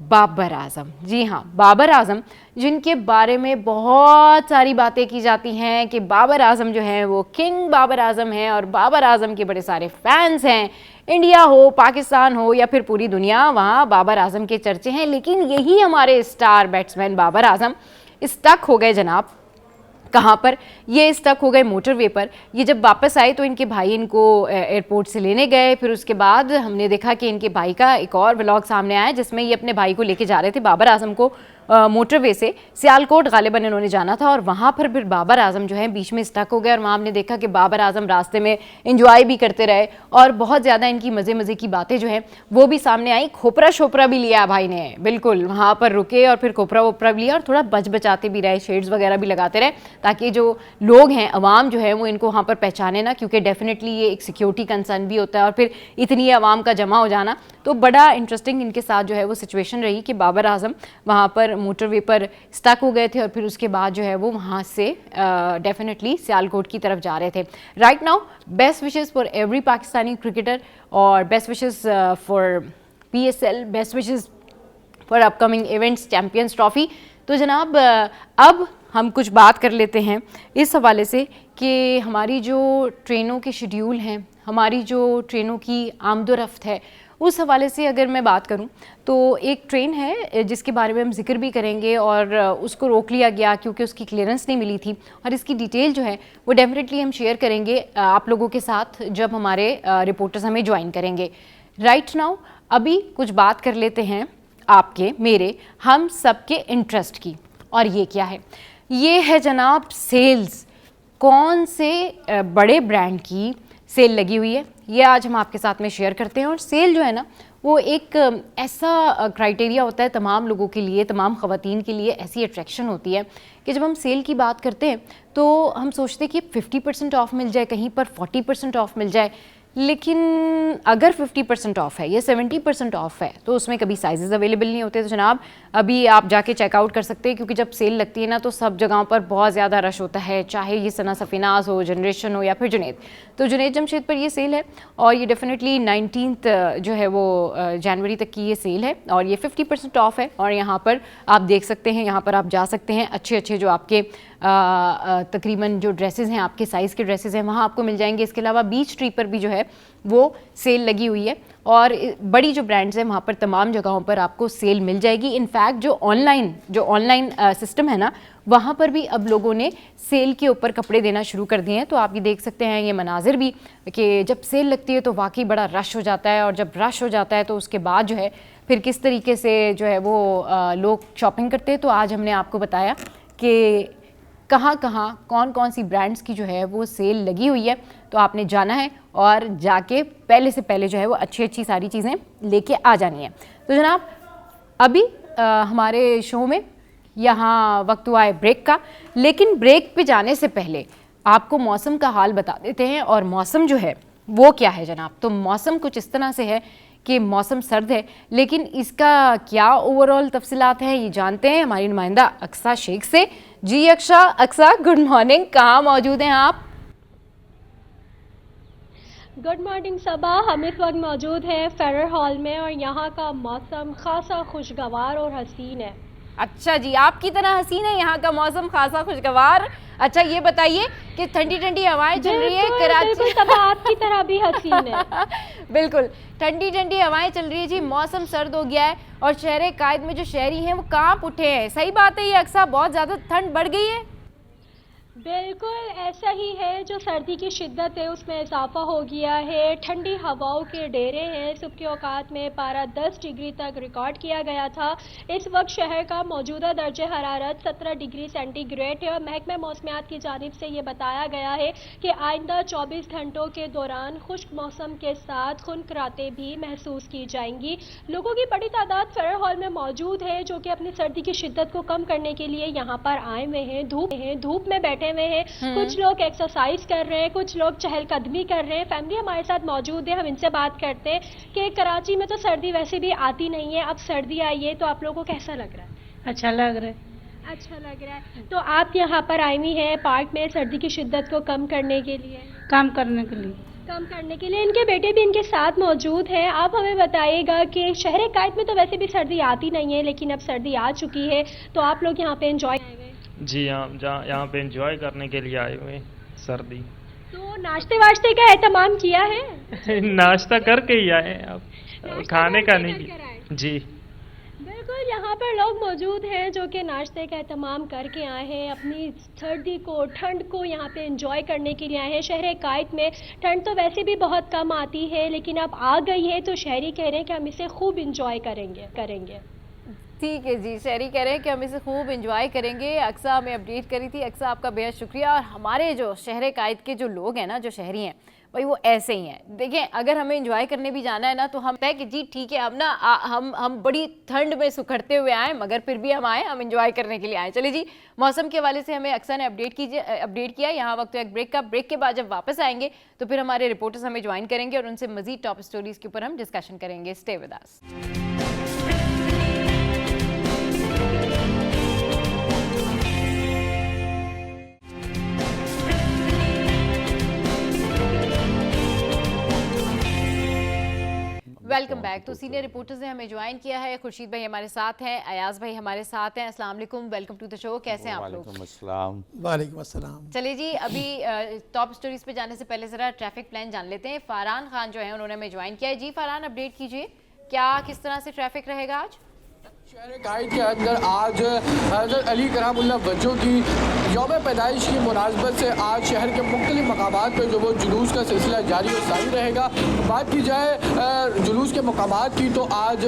بابر اعظم. جی ہاں, بابر اعظم جن کے بارے میں بہت ساری باتیں کی جاتی ہیں کہ بابر اعظم جو ہیں وہ کنگ بابر اعظم ہیں, اور بابر اعظم کے بڑے سارے فینس ہیں. انڈیا ہو, پاکستان ہو یا پھر پوری دنیا, وہاں بابر اعظم کے چرچے ہیں. لیکن یہی ہمارے star batsman Babar Azam stick ہو گئے جناب. کہاں پر؟ یہ اسٹک ہو گئے موٹر وے پر. یہ جب واپس آئے تو ان کے بھائی ان کو ایئرپورٹ سے لینے گئے. پھر اس کے بعد ہم نے دیکھا کہ ان کے بھائی کا ایک اور ولاگ سامنے آیا جس میں یہ اپنے بھائی کو لے کے جا رہے تھے بابر اعظم کو موٹر وے سے. سیالکوٹ غالباً انہوں نے جانا تھا, اور وہاں پر پھر بابر اعظم جو ہے بیچ میں اسٹک ہو گئے. اور وہاں ہم نے دیکھا کہ بابر اعظم راستے میں انجوائے بھی کرتے رہے, اور بہت زیادہ ان کی مزے مزے کی باتیں جو ہیں وہ بھی سامنے آئیں. کھوپرا شوپرا بھی لیا بھائی نے, بالکل وہاں پر رکے اور پھر کھوپرا ووپرا بھی لیا, اور تھوڑا بچاتے بھی رہے, شیڈز وغیرہ بھی لگاتے رہے تاکہ جو لوگ ہیں, عوام جو ہے وہ ان کو وہاں پر پہچانے نا, کیونکہ ڈیفینیٹلی یہ ایک سیکیورٹی کنسرن بھی ہوتا ہے. اور پھر اتنی عوام کا جمع ہو جانا, تو بڑا انٹرسٹنگ ان کے ساتھ جو ہے وہ سچویشن رہی کہ بابر اعظم وہاں پر موٹر وے پر اسٹک ہو گئے تھے, اور پھر اس کے بعد جو ہے وہ وہاں سے ڈیفینیٹلی سیالکوٹ کی طرف جا رہے تھے. Right now best wishes for every Pakistani cricketer, اور best wishes for PSL, best wishes for upcoming events, Champions Trophy. تو جناب اب ہم کچھ بات کر لیتے ہیں اس حوالے سے کہ ہماری جو ٹرینوں کے شیڈیول ہیں, ہماری جو ٹرینوں کی آمد و رفت ہے, اس حوالے سے اگر میں بات کروں تو ایک ٹرین ہے جس کے بارے میں ہم ذکر بھی کریں گے, اور اس کو روک لیا گیا کیونکہ اس کی کلیئرنس نہیں ملی تھی, اور اس کی ڈیٹیل جو ہے وہ ڈیفینیٹلی ہم شیئر کریں گے آپ لوگوں کے ساتھ جب ہمارے رپورٹرز ہمیں جوائن کریں گے. رائٹ ناؤ ابھی کچھ بات کر لیتے ہیں آپ کے, میرے, ہم سب کے انٹرسٹ کی, اور یہ کیا ہے؟ یہ ہے جناب سیلز. کون سے بڑے برانڈ کی سیل لگی ہوئی ہے, یہ آج ہم آپ کے ساتھ میں شیئر کرتے ہیں. اور سیل جو ہے نا وہ ایک ایسا کرائٹیریا ہوتا ہے تمام لوگوں کے لیے, تمام خواتین کے لیے ایسی اٹریکشن ہوتی ہے کہ جب ہم سیل کی بات کرتے ہیں تو ہم سوچتے ہیں کہ 50% آف مل جائے, کہیں پر 40% آف مل جائے. لیکن اگر 50% آف ہے یا 70% آف ہے تو اس میں کبھی سائزز اویلیبل نہیں ہوتے. تو جناب ابھی آپ جا کے چیک آؤٹ کر سکتے ہیں, کیونکہ جب سیل لگتی ہے نا تو سب جگہوں پر بہت زیادہ رش ہوتا ہے, چاہے یہ ثنا صفیناز ہو, جنریشن ہو یا پھر جنید. تو جنید جمشید پر یہ سیل ہے, اور یہ ڈیفینیٹلی 19 جو ہے وہ جنوری تک کی یہ سیل ہے, اور یہ 50% آف ہے. اور یہاں پر آپ دیکھ سکتے ہیں, یہاں پر آپ جا سکتے ہیں, اچھے اچھے جو آپ کے تقریباً جو ڈریسز ہیں, آپ کے سائز کے ڈریسز ہیں, وہاں آپ کو مل جائیں گے. اس کے علاوہ بیچ ٹری پر بھی جو ہے وہ سیل لگی ہوئی ہے, اور بڑی جو برانڈز ہیں وہاں پر تمام جگہوں پر آپ کو سیل مل جائے گی. انفیکٹ جو آن لائن سسٹم ہے نا, وہاں پر بھی اب لوگوں نے سیل کے اوپر کپڑے دینا شروع کر دیے ہیں. تو آپ یہ دیکھ سکتے ہیں یہ مناظر بھی کہ جب سیل لگتی ہے تو واقعی بڑا رش ہو جاتا ہے, اور جب رش ہو جاتا ہے تو اس کے بعد جو ہے پھر کس طریقے سے جو ہے وہ لوگ شاپنگ کرتے ہیں. تو آج ہم نے آپ کو بتایا کہ کہاں کہاں کون کون سی برانڈز کی جو ہے وہ سیل لگی ہوئی ہے. تو آپ نے جانا ہے اور جا کے پہلے سے پہلے جو ہے وہ اچھی ساری چیزیں لے کے آ جانی ہیں. تو جناب ابھی ہمارے شو میں یہاں وقت ہوا ہے بریک کا, لیکن بریک پہ جانے سے پہلے آپ کو موسم کا حال بتا دیتے ہیں. اور موسم جو ہے وہ کیا ہے جناب؟ تو موسم کچھ اس طرح سے ہے کہ موسم سرد ہے, لیکن اس کا کیا اوور آل تفصیلات ہیں یہ جانتے ہیں ہماری نمائندہ اقصیٰ شیخ سے. جی اقصیٰ گڈ مارننگ, کہاں موجود ہیں آپ؟ گڈ مارننگ صبا, ہم اس وقت موجود ہیں فیڈرل ہال میں, اور یہاں کا موسم خاصا خوشگوار اور حسین ہے. اچھا جی, آپ کی طرح حسین ہے یہاں کا موسم, خاصا خوشگوار. اچھا یہ بتائیے کہ ٹھنڈی ٹھنڈی ہوائیں چل رہی ہے کراچی. بالکل صبا, آپ کی طرح بھی حسین ہے. بالکل ٹھنڈی ٹھنڈی ہوائیں چل رہی ہے جی, موسم سرد ہو گیا ہے, اور شہر قائد میں جو شہری ہیں وہ کانپ اٹھے ہیں. صحیح بات ہے یہ اقصیٰ, بہت زیادہ ٹھنڈ بڑھ گئی ہے. بالکل ایسا ہی ہے, جو سردی کی شدت ہے اس میں اضافہ ہو گیا ہے. ٹھنڈی ہواؤں کے ڈیرے ہیں. صبح کے اوقات میں پارہ 10 ڈگری تک ریکارڈ کیا گیا تھا. اس وقت شہر کا موجودہ درجہ حرارت 17 ڈگری سینٹی گریڈ ہے, اور محکمہ موسمیات کی جانب سے یہ بتایا گیا ہے کہ آئندہ 24 گھنٹوں کے دوران خشک موسم کے ساتھ خنکراتے بھی محسوس کی جائیں گی. لوگوں کی بڑی تعداد فیڈرل ہال میں موجود ہے جو کہ اپنی سردی کی شدت کو کم کرنے کے لیے یہاں پر آئے ہوئے ہیں. دھوپ میں بیٹھے ہوئے ہیں, کچھ لوگ ایکسرسائز کر رہے ہیں, کچھ لوگ چہل قدمی کر رہے ہیں. فیملی ہمارے ساتھ موجود ہے, ہم ان سے بات کرتے ہیں کہ کراچی میں تو سردی ویسے بھی آتی نہیں ہے, اب سردی آئی ہے تو آپ لوگوں کو کیسا لگ رہا ہے؟ اچھا لگ رہا ہے. اچھا لگ رہا ہے. تو آپ یہاں پر آئی ہوئی ہیں پارک میں سردی کی شدت کو کم کرنے کے لیے؟ کام کرنے کے لیے. کم کرنے کے لیے ان کے بیٹے بھی ان کے ساتھ موجود ہیں. آپ ہمیں بتائیے گا کہ شہر قائد میں تو ویسے بھی سردی آتی نہیں ہے لیکن اب سردی آ چکی ہے تو آپ لوگ یہاں پہ انجوائے آئے ہوئے؟ جی ہاں، یہاں پہ انجوائے کرنے کے لیے آئے ہوئے سردی. تو ناشتے واشتے کا اہتمام کیا ہے؟ ناشتہ کر کے ہی آئے اب کھانے کا نہیں کر آئے. جی. بالکل یہاں پر لوگ موجود ہیں جو کہ ناشتے کا اہتمام کر کے آئے ہیں، اپنی سردی کو ٹھنڈ کو یہاں پہ انجوائے کرنے کے لیے آئے ہیں. شہر قائد میں ٹھنڈ تو ویسے بھی بہت کم آتی ہے لیکن اب آ گئی ہے تو شہری کہہ رہے ہیں کہ ہم اسے خوب انجوائے کریں گے. ٹھیک ہے جی، شہری کہہ رہے ہیں کہ ہم اسے خوب انجوائے کریں گے. اقصیٰ ہمیں اپڈیٹ کری تھی. اقصیٰ آپ کا بہت شکریہ. اور ہمارے جو شہر قائد کے جو لوگ ہیں نا، جو شہری ہیں بھائی، وہ ایسے ہی ہیں. دیکھیں اگر ہمیں انجوائے کرنے بھی جانا ہے نا تو ہم کہ جی ٹھیک ہے، ہم بڑی ٹھنڈ میں سکھڑتے ہوئے آئیں مگر پھر بھی ہم آئیں، ہم انجوائے کرنے کے لیے آئیں. چلے جی، موسم کے حوالے سے ہمیں اقصیٰ نے اپڈیٹ کیا. یہاں وقت ایک بریک کا. بریک کے بعد جب واپس آئیں گے تو پھر ہمارے رپورٹرز ہمیں جوائن کریں گے اور ان سے مزید ٹاپ سٹوریز کے اوپر ہم ڈسکشن کریں گے. Stay with us. Welcome back. تو سینئر رپورٹرز نے ہمیں جوائن کیا ہے. خورشید بھائی ہمارے ساتھ ہیں, ایاز بھائی ہمارے ساتھ ہیں. السلام علیکم, ویلکم ٹو دا شو. کیسے ہیں آپ لوگ؟ وعلیکم السلام. وعلیکم السلام. چلیے جی, ابھی ٹاپ سٹوریز پہ جانے سے پہلے ذرا ٹریفک پلان جان لیتے ہیں. فاران خان جو ہیں انہوں نے ہمیں جوائن کیا ہے. جی فاران, اپڈیٹ کیجیے, کیا کس طرح سے ٹریفک رہے گا آج؟ شہر قائد کے اندر آج حضرت علی کرام اللہ وجہ کی یوم پیدائش کی مناسبت سے آج شہر کے مختلف مقامات پہ جو وہ جلوس کا سلسلہ جاری و ساری رہے گا. بات کی جائے جلوس کے مقامات کی تو آج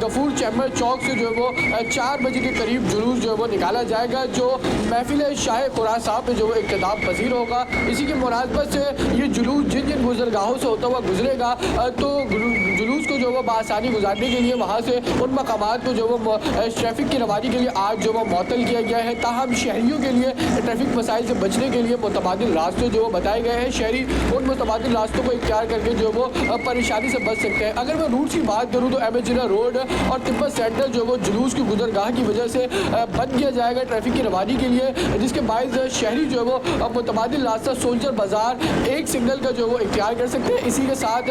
غفور چیمبر چوک سے جو وہ 4 بجے کے قریب جلوس جو ہے وہ نکالا جائے گا, جو محفل شاہ قرآن صاحب پہ جو وہ اختتام پذیر ہوگا. اسی کی مناسبت سے یہ جلوس جن گزرگاہوں سے ہوتا ہوا گزرے گا تو جلوس کو جو وہ بآسانی گزارنے کے لیے وہاں سے ان مقامات کو جو وہ ٹریفک کی روانی کے لیے آج جو وہ معطل کیا گیا ہے. تاہم شہریوں کے لیے ٹریفک مسائل سے بچنے کے لیے متبادل راستے جو وہ بتائے گئے ہیں. شہری ان متبادل راستوں کو اختیار کر کے جو وہ پریشانی سے بچ سکتے ہیں. اگر میں روٹ کی بات کروں تو ایم اے جناح روڈ اور تبت سینٹر جو وہ جلوس کی گزرگاہ کی وجہ سے بند کیا جائے گا ٹریفک کی روانی کے لیے, جس کے باعث شہری جو ہے وہ متبادل راستہ سولجر بازار ایک سگنل کا جو وہ اختیار کر سکتے ہیں. اسی کے ساتھ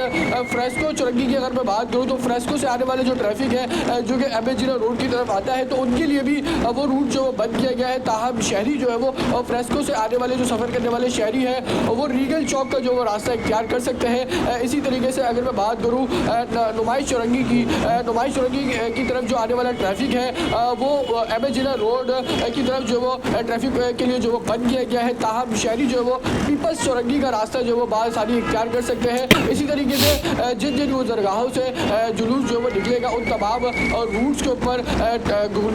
فریسکو چورنگی کی اگر میں بات کروں تو فریسکو سے آنے والے جو ٹریفک ہے جو کہ ایم اے جناح روڈ کی طرف آتا ہے تو ان کے لیے بھی وہ روٹ جو بند کیا گیا ہے. تاہم شہری جو ہے وہ فریسکو سے آنے والے جو سفر کرنے والے شہری ہیں وہ ریگل چوک کا جو وہ راستہ اختیار کر سکتے ہیں. اسی طریقے سے اگر میں بات کروں نمائش چورنگی کی طرف جو آنے والا ٹریفک ہے وہ ایم اے جناح روڈ کی طرف جو وہ ٹریفک کے لیے جو وہ بند کیا گیا ہے. تاہم شہری جو ہے وہ پیپلز چورنگی کا راستہ جو وہ بآسانی اختیار کر سکتے ہیں. اسی طریقے سے جن گزرگاہوں سے جلوس جو وہ نکلے گا ان تمام روٹس کے اوپر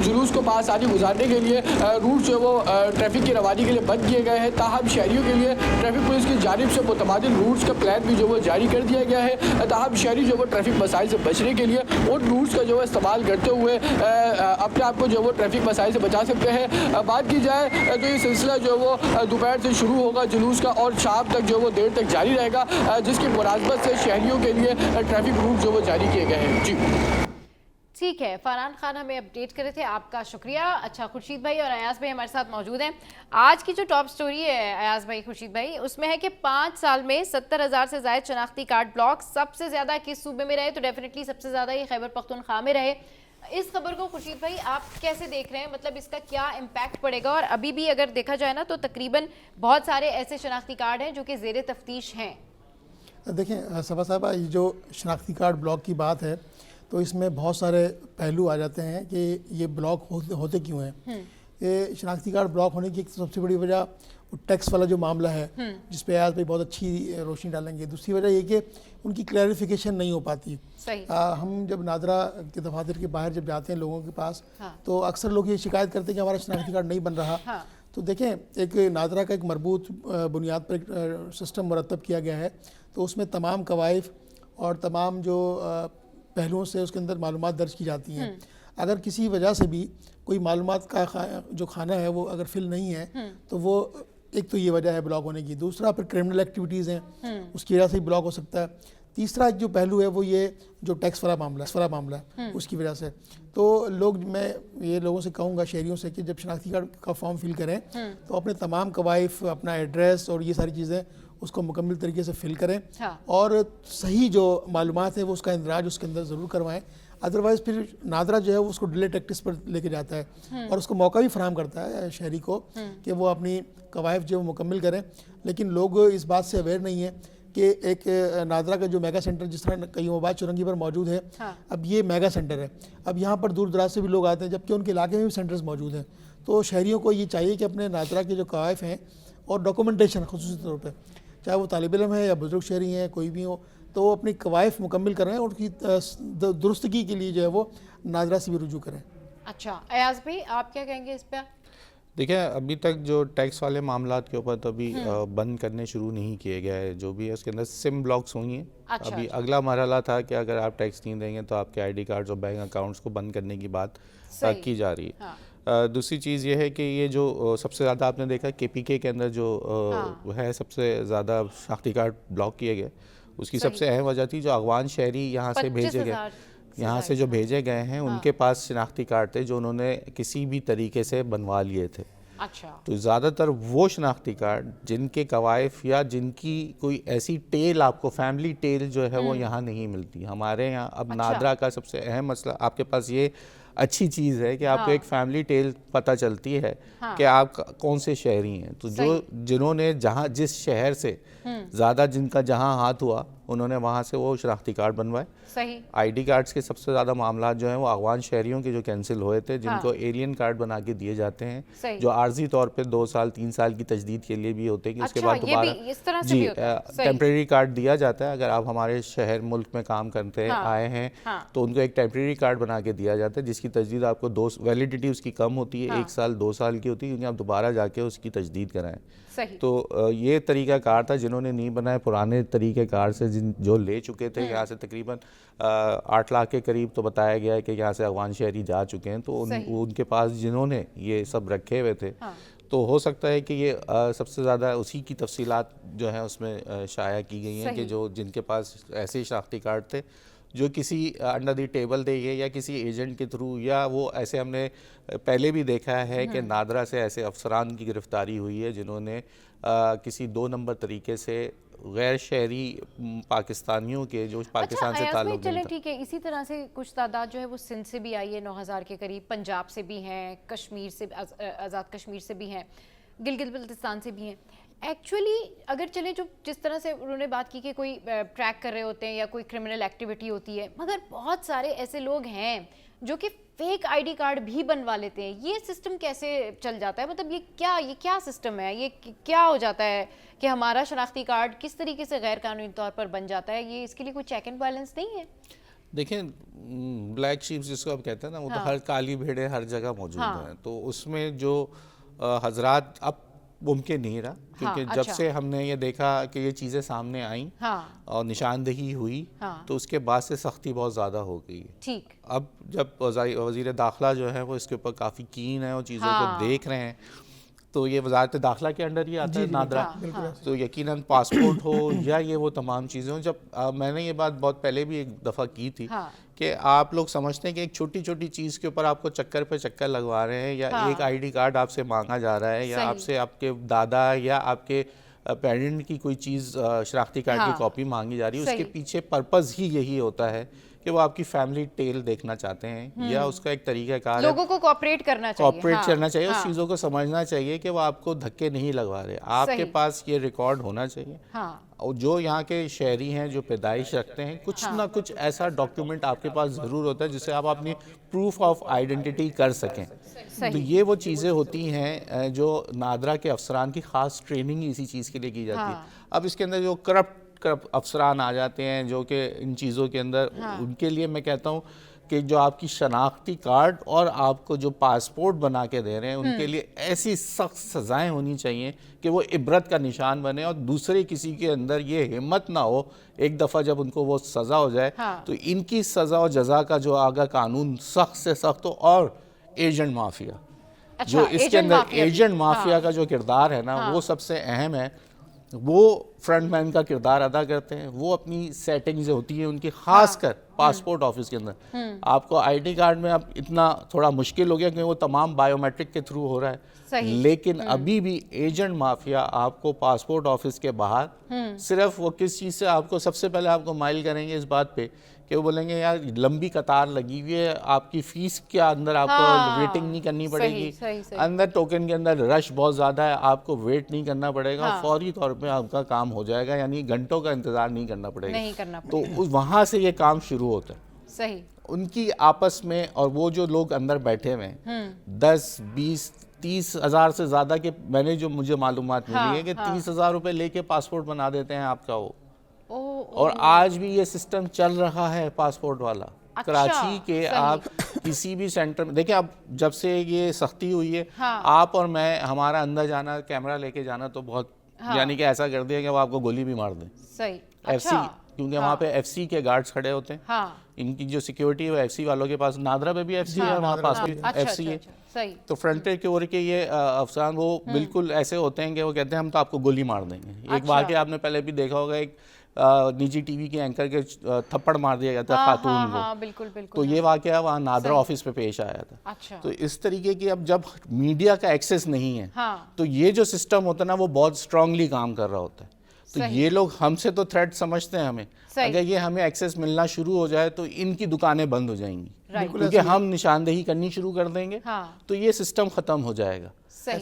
جلوس کو بآسانی گزارنے کے لیے روٹ جو وہ ٹریفک کی روانی کے لیے بند کیے گئے ہیں. تاہم شہریوں کے لیے ٹریفک پولیس کی جانب سے متبادل روٹس کا پلان بھی جو وہ جاری کر دیا گیا ہے. تاہم شہری جو وہ ٹریفک مسائل سے بچنے کے لیے ان روٹس کا جو ہے استعمال کرتے ہوئے اپنے آپ کو جو وہ ٹریفک مسائل سے بچا سکتے ہیں. بات کی جائے تو یہ سلسلہ جو وہ دوپہر سے شروع ہوگا جلوس کا اور شام تک جو وہ دیر تک جاری رہے گا, جس کی مناسبت سے شہریوں کے لیے ٹریفک روٹ جو وہ جاری کیے گئے ہیں. جی ٹھیک ہے, فاران خان ہمیں اپڈیٹ کرے تھے, آپ کا شکریہ. اچھا, خورشید بھائی اور ایاز بھائی ہمارے ساتھ موجود ہیں. آج کی جو ٹاپ سٹوری ہے ایاز بھائی, خورشید بھائی, اس میں ہے کہ 5 سال میں 70,000 سے زائد شناختی کارڈ بلاک. سب سے زیادہ کس صوبے میں رہے؟ تو ڈیفینیٹلی سب سے زیادہ یہ خیبر پختونخوا میں رہے. اس خبر کو خورشید بھائی آپ کیسے دیکھ رہے ہیں؟ مطلب اس کا کیا امپیکٹ پڑے گا؟ اور ابھی بھی اگر دیکھا جائے نا تو تقریباً بہت سارے ایسے شناختی کارڈ ہیں جو کہ زیر تفتیش ہیں. دیکھیں صفا صاحبہ, یہ جو شناختی کارڈ بلاک کی بات ہے تو اس میں بہت سارے پہلو آ جاتے ہیں کہ یہ بلاک ہوتے کیوں ہیں. یہ شناختی کارڈ بلاک ہونے کی ایک سب سے بڑی وجہ ٹیکس والا جو معاملہ ہے جس پہ آج بھائی بہت اچھی روشنی ڈالیں گے. دوسری وجہ یہ کہ ان کی کلیریفیکیشن نہیں ہو پاتی. ہم جب نادرا کے دفاتر کے باہر جب جاتے ہیں لوگوں کے پاس تو اکثر لوگ یہ شکایت کرتے ہیں کہ ہمارا شناختی کارڈ نہیں بن رہا. تو دیکھیں, ایک نادرا کا ایک مربوط بنیاد پر ایک سسٹم مرتب کیا گیا ہے, تو اس میں تمام کوائف اور تمام جو پہلوؤں سے اس کے اندر معلومات درج کی جاتی ہیں. اگر کسی وجہ سے بھی کوئی معلومات کا جو کھانا ہے وہ اگر فل نہیں ہے تو وہ ایک تو یہ وجہ ہے بلاک ہونے کی. دوسرا پھر کرمنل ایکٹیویٹیز ہیں, اس کی وجہ سے بلاک ہو سکتا ہے. تیسرا ایک جو پہلو ہے وہ یہ جو ٹیکس والا معاملہ ہے اس کی وجہ سے. تو میں یہ لوگوں سے کہوں گا, شہریوں سے, کہ جب شناختی کارڈ کا فارم فل کریں تو اپنے تمام کوائف, اپنا ایڈریس اور یہ ساری چیزیں اس کو مکمل طریقے سے فل کریں ہاں۔ اور صحیح جو معلومات ہیں وہ اس کا اندراج اس کے اندر ضرور کروائیں. ادروائز پھر نادرا جو ہے وہ اس کو ڈیلے ٹیکٹس پر لے کے جاتا ہے اور اس کو موقع بھی فراہم کرتا ہے شہری کو کہ وہ اپنی قوائف جو مکمل کریں. لیکن لوگ اس بات سے اویئر نہیں ہیں کہ ایک نادرا کا جو میگا سینٹر جس طرح کئی آباد چورنگی پر موجود ہے, اب یہ میگا سینٹر ہے. اب یہاں پر دور دراز سے بھی لوگ آتے ہیں جبکہ ان کے علاقے میں بھی سینٹرز موجود ہیں. تو شہریوں کو یہ چاہیے کہ اپنے نادرا کے جو قوائف ہیں اور ڈاکومنٹیشن خصوصی طور پہ, چاہے وہ طالب علم ہے یا بزرگ شہری ہیں کوئی بھی ہو, تو وہ اپنی قوائف مکمل کریں اور ان کی درستگی کے لیے جو ہے وہ نادرا سے بھی رجوع کریں. اچھا ایاز بھائی آپ کیا کہیں گے اس پہ؟ دیکھیں ابھی تک جو ٹیکس والے معاملات کے اوپر تو ابھی بند کرنے شروع نہیں کیے گئے ہیں. جو بھی ہے اس کے اندر سم بلاکس ہوئی ہیں. ابھی اگلا مرحلہ تھا کہ اگر آپ ٹیکس نہیں دیں گے تو آپ کے آئی ڈی کارڈز اور بینک اکاؤنٹس کو بند کرنے کی بات کی جا رہی ہے. دوسری چیز یہ ہے کہ یہ جو سب سے زیادہ آپ نے دیکھا کے پی کے اندر جو ہے سب سے زیادہ شناختی کارڈ بلاک کیے گئے, اس کی سب سے اہم وجہ تھی جو افغان شہری یہاں سے بھیجے گئے, یہاں سے جو بھیجے گئے ہیں ان کے پاس شناختی کارڈ تھے جو انہوں نے کسی بھی طریقے سے بنوا لیے تھے. تو زیادہ تر وہ شناختی کارڈ جن کے قوائف یا جن کی کوئی ایسی ٹیل آپ کو فیملی ٹیل جو ہے وہ یہاں نہیں ملتی. ہمارے یہاں اب نادرا کا سب سے اہم مسئلہ, آپ کے پاس یہ اچھی چیز ہے کہ آپ کو ایک فیملی ٹیل پتہ چلتی ہے کہ آپ کون سے شہری ہیں. تو جو جنہوں نے جہاں جس شہر سے زیادہ جن کا جہاں ہاتھ ہوا انہوں نے وہاں سے وہ شناختی کارڈ بنوائے. آئی ڈی کارڈز کے سب سے زیادہ معاملات جو ہیں وہ افغان شہریوں کے جو کینسل ہوئے تھے, جن کو ایلین کارڈ بنا کے دیے جاتے ہیں, جو عارضی طور پہ 2 سال 3 سال کی تجدید کے لیے بھی ہوتے ہیں کہ اس کے بعد دوبارہ جی ٹیمپریری کارڈ دیا جاتا ہے. اگر آپ ہمارے شہر ملک میں کام کرتے آئے ہیں تو ان کو ایک ٹیمپریری کارڈ بنا کے دیا جاتا ہے جس کی تجدید آپ کو ویلیڈیٹی اس کی کم ہوتی ہے, 1 سال 2 سال کی ہوتی ہے, کیونکہ آپ دوبارہ جا کے اس کی تجدید کرائیں. تو یہ طریقہ کار تھا. جنہوں نے نہیں بنائے پرانے طریقہ کار سے جو لے چکے تھے, یہاں سے تقریباً 8 لاکھ کے قریب تو بتایا گیا ہے کہ یہاں سے افغان شہری جا چکے ہیں. تو ان کے پاس جنہوں نے یہ سب رکھے ہوئے تھے تو ہو سکتا ہے کہ یہ سب سے زیادہ اسی کی تفصیلات جو ہیں اس میں شائع کی گئی ہیں کہ جو جن کے پاس ایسے شناختی کارڈ تھے جو کسی انڈر دی ٹیبل دے گئے یا کسی ایجنٹ کے تھرو, یا وہ ایسے ہم نے پہلے بھی دیکھا ہے کہ نادرا سے ایسے افسران کی گرفتاری ہوئی ہے جنہوں نے کسی 2 نمبر طریقے سے غیر شہری پاکستانیوں کے جو پاکستان سے تعلق نہیں چلیں ٹھیک ہے. اسی طرح سے کچھ تعداد جو ہے وہ سندھ سے بھی آئی ہے 9000 کے قریب, پنجاب سے بھی ہیں, کشمیر سے آزاد کشمیر سے بھی ہیں, گلگت بلتستان سے بھی ہیں. ایکچولی اگر چلیں جو جس طرح سے انہوں نے بات کی کہ کوئی ٹریک کر رہے ہوتے ہیں یا کوئی کرمنل ایکٹیویٹی ہوتی ہے, مگر بہت سارے ایسے لوگ ہیں جو کہ فیک آئی ڈی کارڈ بھی بنوا لیتے ہیں. یہ سسٹم کیسے چل جاتا ہے؟ مطلب یہ کیا سسٹم ہے, یہ کیا ہو جاتا ہے کہ ہمارا شناختی کارڈ کس طریقے سے غیر قانونی طور پر بن جاتا ہے؟ یہ اس کے لیے کوئی چیک اینڈ بیلنس نہیں ہے؟ دیکھیں بلیک شیپس جس کو آپ کہتے ہیں نا, وہ تو ہر کالی بھیڑیں ہر جگہ موجود ہیں. تو اس میں جو حضرات اب ممکن نہیں رہا, کیونکہ جب سے ہم نے یہ دیکھا کہ یہ چیزیں سامنے آئیں اور نشاندہی ہوئی تو اس کے بعد سے سختی بہت زیادہ ہو گئی ہے. اب جب وزیر داخلہ جو ہے وہ اس کے اوپر کافی کین ہے اور چیزوں کو دیکھ رہے ہیں, تو یہ وزارت داخلہ کے انڈر ہی آتا ہے نادرا, تو یقیناً پاسپورٹ ہو یا یہ وہ تمام چیزیں ہوں. جب میں نے یہ بات بہت پہلے بھی ایک دفعہ کی تھی کہ آپ لوگ سمجھتے ہیں کہ ایک چھوٹی چھوٹی چیز کے اوپر آپ کو چکر پہ چکر لگوا رہے ہیں, یا ایک آئی ڈی کارڈ آپ سے مانگا جا رہا ہے, یا آپ سے آپ کے دادا یا آپ کے پیرنٹ کی کوئی چیز شناختی کارڈ کی کاپی مانگی جا رہی ہے, اس کے پیچھے پرپز ہی یہی ہوتا ہے کہ وہ آپ کی فیملی ٹیل دیکھنا چاہتے ہیں, یا اس کا ایک طریقہ کار ہے لوگوں کو کوآپریٹ کرنا چاہیے, اس چیزوں کو سمجھنا چاہیے کہ وہ آپ کو دھکے نہیں لگوا رہے. آپ کے پاس یہ ریکارڈ ہونا چاہیے, اور جو یہاں کے شہری ہیں جو پیدائش رکھتے ہیں, کچھ نہ کچھ ایسا ڈاکیومنٹ آپ کے پاس ضرور ہوتا ہے جس سے آپ اپنی پروف آف آئیڈینٹی کر سکیں. تو یہ وہ چیزیں ہوتی ہیں جو نادرا کے افسران کی خاص ٹریننگ اسی چیز کے لیے کی جاتی ہے. اب اس کے اندر جو کرپٹ افسران آ جاتے ہیں جو کہ ان چیزوں کے اندر, ان کے لیے میں کہتا ہوں کہ جو آپ کی شناختی کارڈ اور آپ کو جو پاسپورٹ بنا کے دے رہے ہیں ان کے لیے ایسی سخت سزائیں ہونی چاہیے کہ وہ عبرت کا نشان بنے, اور دوسرے کسی کے اندر یہ ہمت نہ ہو ایک دفعہ جب ان کو وہ سزا ہو جائے تو ان کی سزا و جزا کا جو آگا قانون سخت سے سخت ہو. اور ایجنٹ مافیا جو اس کے اندر ایجنٹ مافیا کا جو کردار ہے نا وہ سب سے اہم ہے. وہ فرنٹ مین کا کردار ادا کرتے ہیں. وہ اپنی سیٹنگز ہوتی ہیں ان کی, خاص کر پاسپورٹ آفس کے اندر. آپ کو آئی ڈی کارڈ میں اب اتنا تھوڑا مشکل ہو گیا کہ وہ تمام بایو میٹرک کے تھرو ہو رہا ہے, لیکن ابھی بھی ایجنٹ مافیا آپ کو پاسپورٹ آفس کے باہر صرف وہ کس چیز سے آپ کو سب سے پہلے آپ کو مائل کریں گے اس بات پہ کہ وہ بولیں گے یار لمبی قطار لگی ہوئی ہے, آپ کی فیس کے اندر آپ کو ویٹنگ نہیں کرنی پڑے گی, اندر ٹوکن کے اندر رش بہت زیادہ ہے, آپ کو ویٹ نہیں کرنا پڑے گا, فوری طور پہ آپ کا کام ہو جائے گا, یعنی گھنٹوں کا انتظار نہیں کرنا پڑے گا. تو وہاں سے یہ کام شروع ہوتا ہے. صحیح. ان کی آپس میں, اور وہ جو لوگ اندر بیٹھے ہوئے ہیں 10-20-30 ہزار سے زیادہ کے, میں نے جو مجھے معلومات ملی ہے کہ 30,000 روپے لے کے پاسپورٹ بنا دیتے ہیں آپ کا وہ. اور آج بھی یہ سسٹم چل رہا ہے پاسپورٹ والا. کراچی کے آپ کسی بھی سینٹر میں دیکھیں, اب جب سے یہ سختی ہوئی ہے, آپ اور میں ہمارا اندر جانا, کیمرہ لے کے جانا تو بہت, یعنی کہ ایسا کر دیا کہ وہ آپ کو گولی بھی مار دیں. صحیح. ایف سی, کیونکہ وہاں پہ ایف سی کے گارڈز کھڑے ہوتے ہیں, ان کی جو سیکیورٹی ہے وہ ایف سی والوں کے پاس. نادرا پہ بھی ایف سی ہے, وہاں پاس بھی ایف سی ہے. تو فرنٹیر کے اوور کے یہ افسران وہ بالکل ایسے ہوتے ہیں کہ وہ کہتے ہیں ہم تو آپ کو گولی مار دیں گے. ایک واقعہ آپ نے پہلے بھی دیکھا ہوگا, ایک نجی ٹی وی کے اینکر کے تھپڑ مار دیا گیا تھا خاتون کو. تو یہ واقعہ وہاں نادرا آفس پہ پیش آیا تھا. تو اس طریقے کی اب جب میڈیا کا ایکسیس نہیں ہے تو یہ جو سسٹم ہوتا ہے نا وہ بہت اسٹرانگلی کام کر رہا ہوتا ہے. تو یہ لوگ ہم سے تو تھریٹ سمجھتے ہیں ہمیں, اگر یہ ہمیں ایکسیس ملنا شروع ہو جائے تو ان کی دکانیں بند ہو جائیں گی, کیونکہ ہم نشاندہی کرنی شروع کر دیں گے تو یہ سسٹم ختم ہو جائے گا.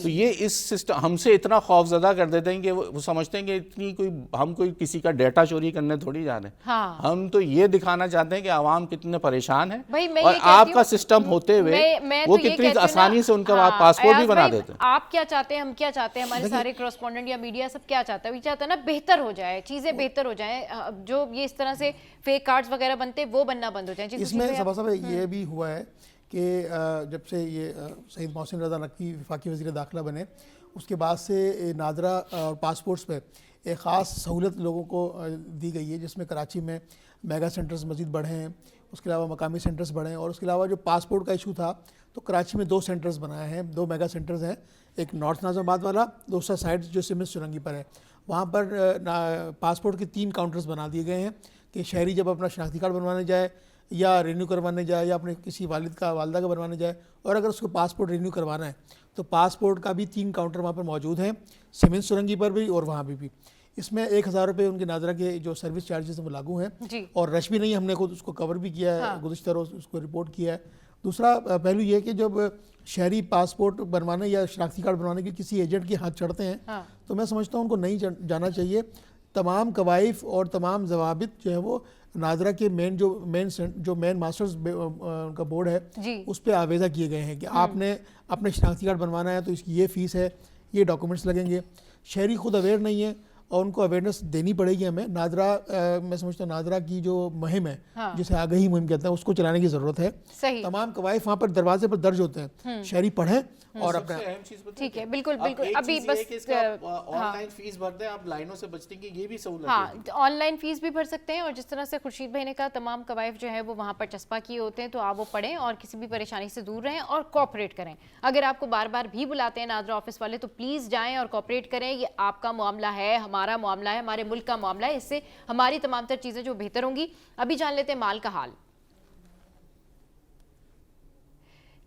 تو یہ اس سسٹم ہم سے اتنا خوف زدہ کر دیتے ہیں کہ وہ سمجھتے ہیں کہ اتنی کوئی ہم کوئی کسی کا ڈیٹا چوری کرنے تھوڑی جا رہے ہیں. ہم تو یہ دکھانا چاہتے ہیں کہ عوام کتنے پریشان ہیں, اور آپ کا سسٹم ہوتے ہوئے وہ کتنی آسانی سے ان کا پاسپورٹ بھی بنا دیتے ہیں. آپ کیا چاہتے ہیں, ہم کیا چاہتے ہیں, ہمارے سارے کرسپونڈنٹ یا میڈیا سب کیا چاہتا ہے, وہ چاہتا ہے نا بہتر ہو جائے, چیزیں بہتر ہو جائیں, جو یہ اس طرح سے فیک کارڈز وغیرہ بنتے وہ بننا بند ہو جائیں. اس میں صبح صبح یہ بھی ہوا ہے کہ جب سے یہ سید محسن رضا نقوی وفاقی وزیر داخلہ بنے, اس کے بعد سے نادرا اور پاسپورٹس پہ ایک خاص سہولت لوگوں کو دی گئی ہے, جس میں کراچی میں میگا سینٹرز مزید بڑھے ہیں, اس کے علاوہ مقامی سینٹرز بڑھے ہیں, اور اس کے علاوہ جو پاسپورٹ کا ایشو تھا تو کراچی میں 2 سینٹرز بنائے ہیں, 2 میگا سینٹرز ہیں, ایک نارتھ ناظم آباد والا, دوسرا سائڈ جو سیمنٹس چرنگی پر ہے, وہاں پر پاسپورٹ کے 3 کاؤنٹرز بنا دیے گئے ہیں کہ شہری جب اپنا شناختی کارڈ بنوانے جائے یا رینیو کروانے جائے یا اپنے کسی والد کا والدہ کا بنوانے جائے, اور اگر اس کو پاسپورٹ رینیو کروانا ہے تو پاسپورٹ کا بھی 3 کاؤنٹر وہاں پر موجود ہیں, سیمنٹ سرنگی پر بھی اور وہاں بھی. اس میں 1,000 روپے ان کے نادرا کے جو سروس چارجز ہیں وہ لاگو ہیں, اور رش بھی نہیں, ہم نے خود اس کو کور بھی کیا ہے, گزشتہ روز اس کو رپورٹ کیا ہے. دوسرا پہلو یہ کہ جب شہری پاسپورٹ بنوانے یا شناختی کارڈ بنوانے کے کسی ایجنٹ کے ہاتھ چڑھتے ہیں تو میں سمجھتا ہوں ان کو نہیں جانا چاہیے. تمام قوائف اور تمام ضوابط جو ہے وہ نادرا کے جو مین ماسٹرز کا بورڈ ہے اس پہ آویزہ کیے گئے ہیں کہ آپ نے اپنے شناختی کارڈ بنوانا ہے تو اس کی یہ فیس ہے, یہ ڈاکومنٹس لگیں گے. شہری خود اویئر نہیں ہے اور ان کو اویئرنیس دینی پڑے گی ہمیں. نادرا میں سمجھتا ہوں نادرا کی جو مہم ہے جسے آگہی مہم کہتے ہیں اس کو چلانے کی ضرورت ہے. تمام قوائف وہاں پر دروازے پر درج ہوتے ہیں, شہری پڑھیں اور اپنا. ٹھیک ہے, بالکل بالکل. ابھی بس آن لائن فیس بھرتے ہیں, آپ لائنوں سے بچنے کی یہ بھی سہولت ہے. ہاں, آن لائن فیس بھی بھر سکتے ہیں, اور جس طرح سے خورشید بھائی نے کہا تمام قوائف جو ہے وہ وہاں پر چسپاں کیے ہوتے ہیں, تو آپ وہ پڑھیں اور کسی بھی پریشانی سے دور رہیں اور کوآپریٹ کریں. اگر آپ کو بار بار بھی بلاتے ہیں نادرا آفس والے تو پلیز جائیں اور کوآپریٹ کریں. یہ آپ کا معاملہ ہے, ہمارا معاملہ ہے, ہمارے ملک کا معاملہ ہے, اس سے ہماری تمام تر چیزیں جو بہتر ہوں گی. ابھی جان لیتے ہیں مال کا حال.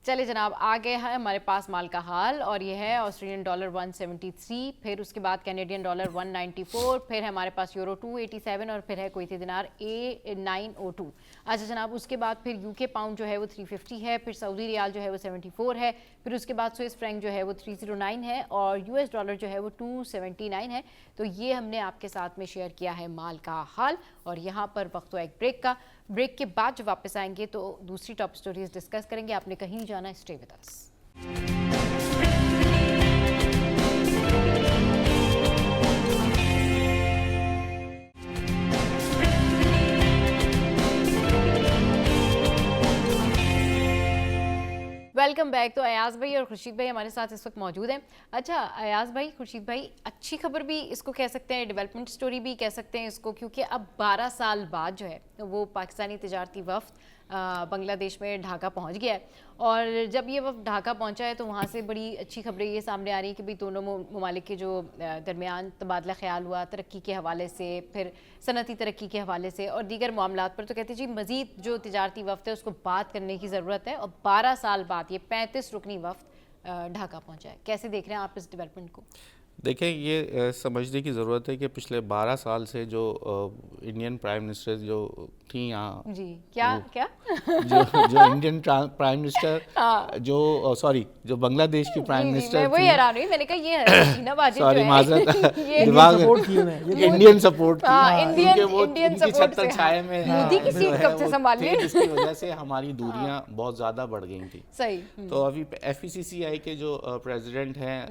چلے جناب, آگے ہے ہمارے پاس مال کا حال, اور یہ ہے آسٹریلین ڈالر 173, پھر اس کے بعد کینیڈین ڈالر 194, پھر ہے ہمارے پاس یورو 287, اور پھر ہے کویتی دینار A902. اچھا جناب, اس کے بعد پھر UK پاؤنڈ جو ہے وہ 350 ہے, پھر سعودی ریال جو ہے وہ 74 ہے, پھر اس کے بعد سوئس فرینک جو ہے وہ 309 ہے, اور US ڈالر جو ہے وہ 279 ہے. تو یہ ہم نے آپ کے ساتھ میں شیئر کیا ہے مال کا حال, اور یہاں پر وقت ہوا ایک بریک کا. بریک کے بعد جب واپس آئیں گے تو دوسری ٹاپ سٹوریز ڈسکس کریں گے. آپ نے کہیں نہیں جانا, stay with us. Welcome back. تو ایاز بھائی اور خورشید بھائی ہمارے ساتھ اس وقت موجود ہیں. اچھا ایاز بھائی, خورشید بھائی, اچھی خبر بھی اس کو کہہ سکتے ہیں, ڈیولپمنٹ سٹوری بھی کہہ سکتے ہیں اس کو, کیونکہ اب 12 سال بعد جو ہے وہ پاکستانی تجارتی وفد بنگلہ دیش میں ڈھاکہ پہنچ گیا ہے. اور جب یہ وفد ڈھاکہ پہنچا ہے تو وہاں سے بڑی اچھی خبریں یہ سامنے آ رہی ہیں کہ بھی دونوں ممالک کے جو درمیان تبادلہ خیال ہوا ترقی کے حوالے سے, پھر صنعتی ترقی کے حوالے سے اور دیگر معاملات پر, تو کہتے ہیں جی مزید جو تجارتی وفد ہے اس کو بات کرنے کی ضرورت ہے. اور 12 سال بعد یہ 35 رکنی وفد ڈھاکہ پہنچا ہے. کیسے دیکھ رہے ہیں آپ اس ڈیولپمنٹ کو؟ دیکھیں, یہ سمجھنے کی ضرورت ہے کہ پچھلے 12 سال سے جو انڈین پرائم منسٹر جو تھیں یہاں, جی کیا جو انڈین پرائم منسٹر جو سوری جو بنگلہ دیش کی پرائم منسٹر میں وہی حیران ہوئی, میں نے کہا یہ حسینہ واجد جو ہے, سوری معذرت, انڈین سپورٹ ان کی چھت تک چھائے میں مودی کی سیٹ کب سے سنبھالی, جس کی وجہ سے ہماری دوریاں بہت زیادہ بڑھ گئی تھیں. صحیح. تو ابھی FECCI کے جو پریزیڈنٹ ہیں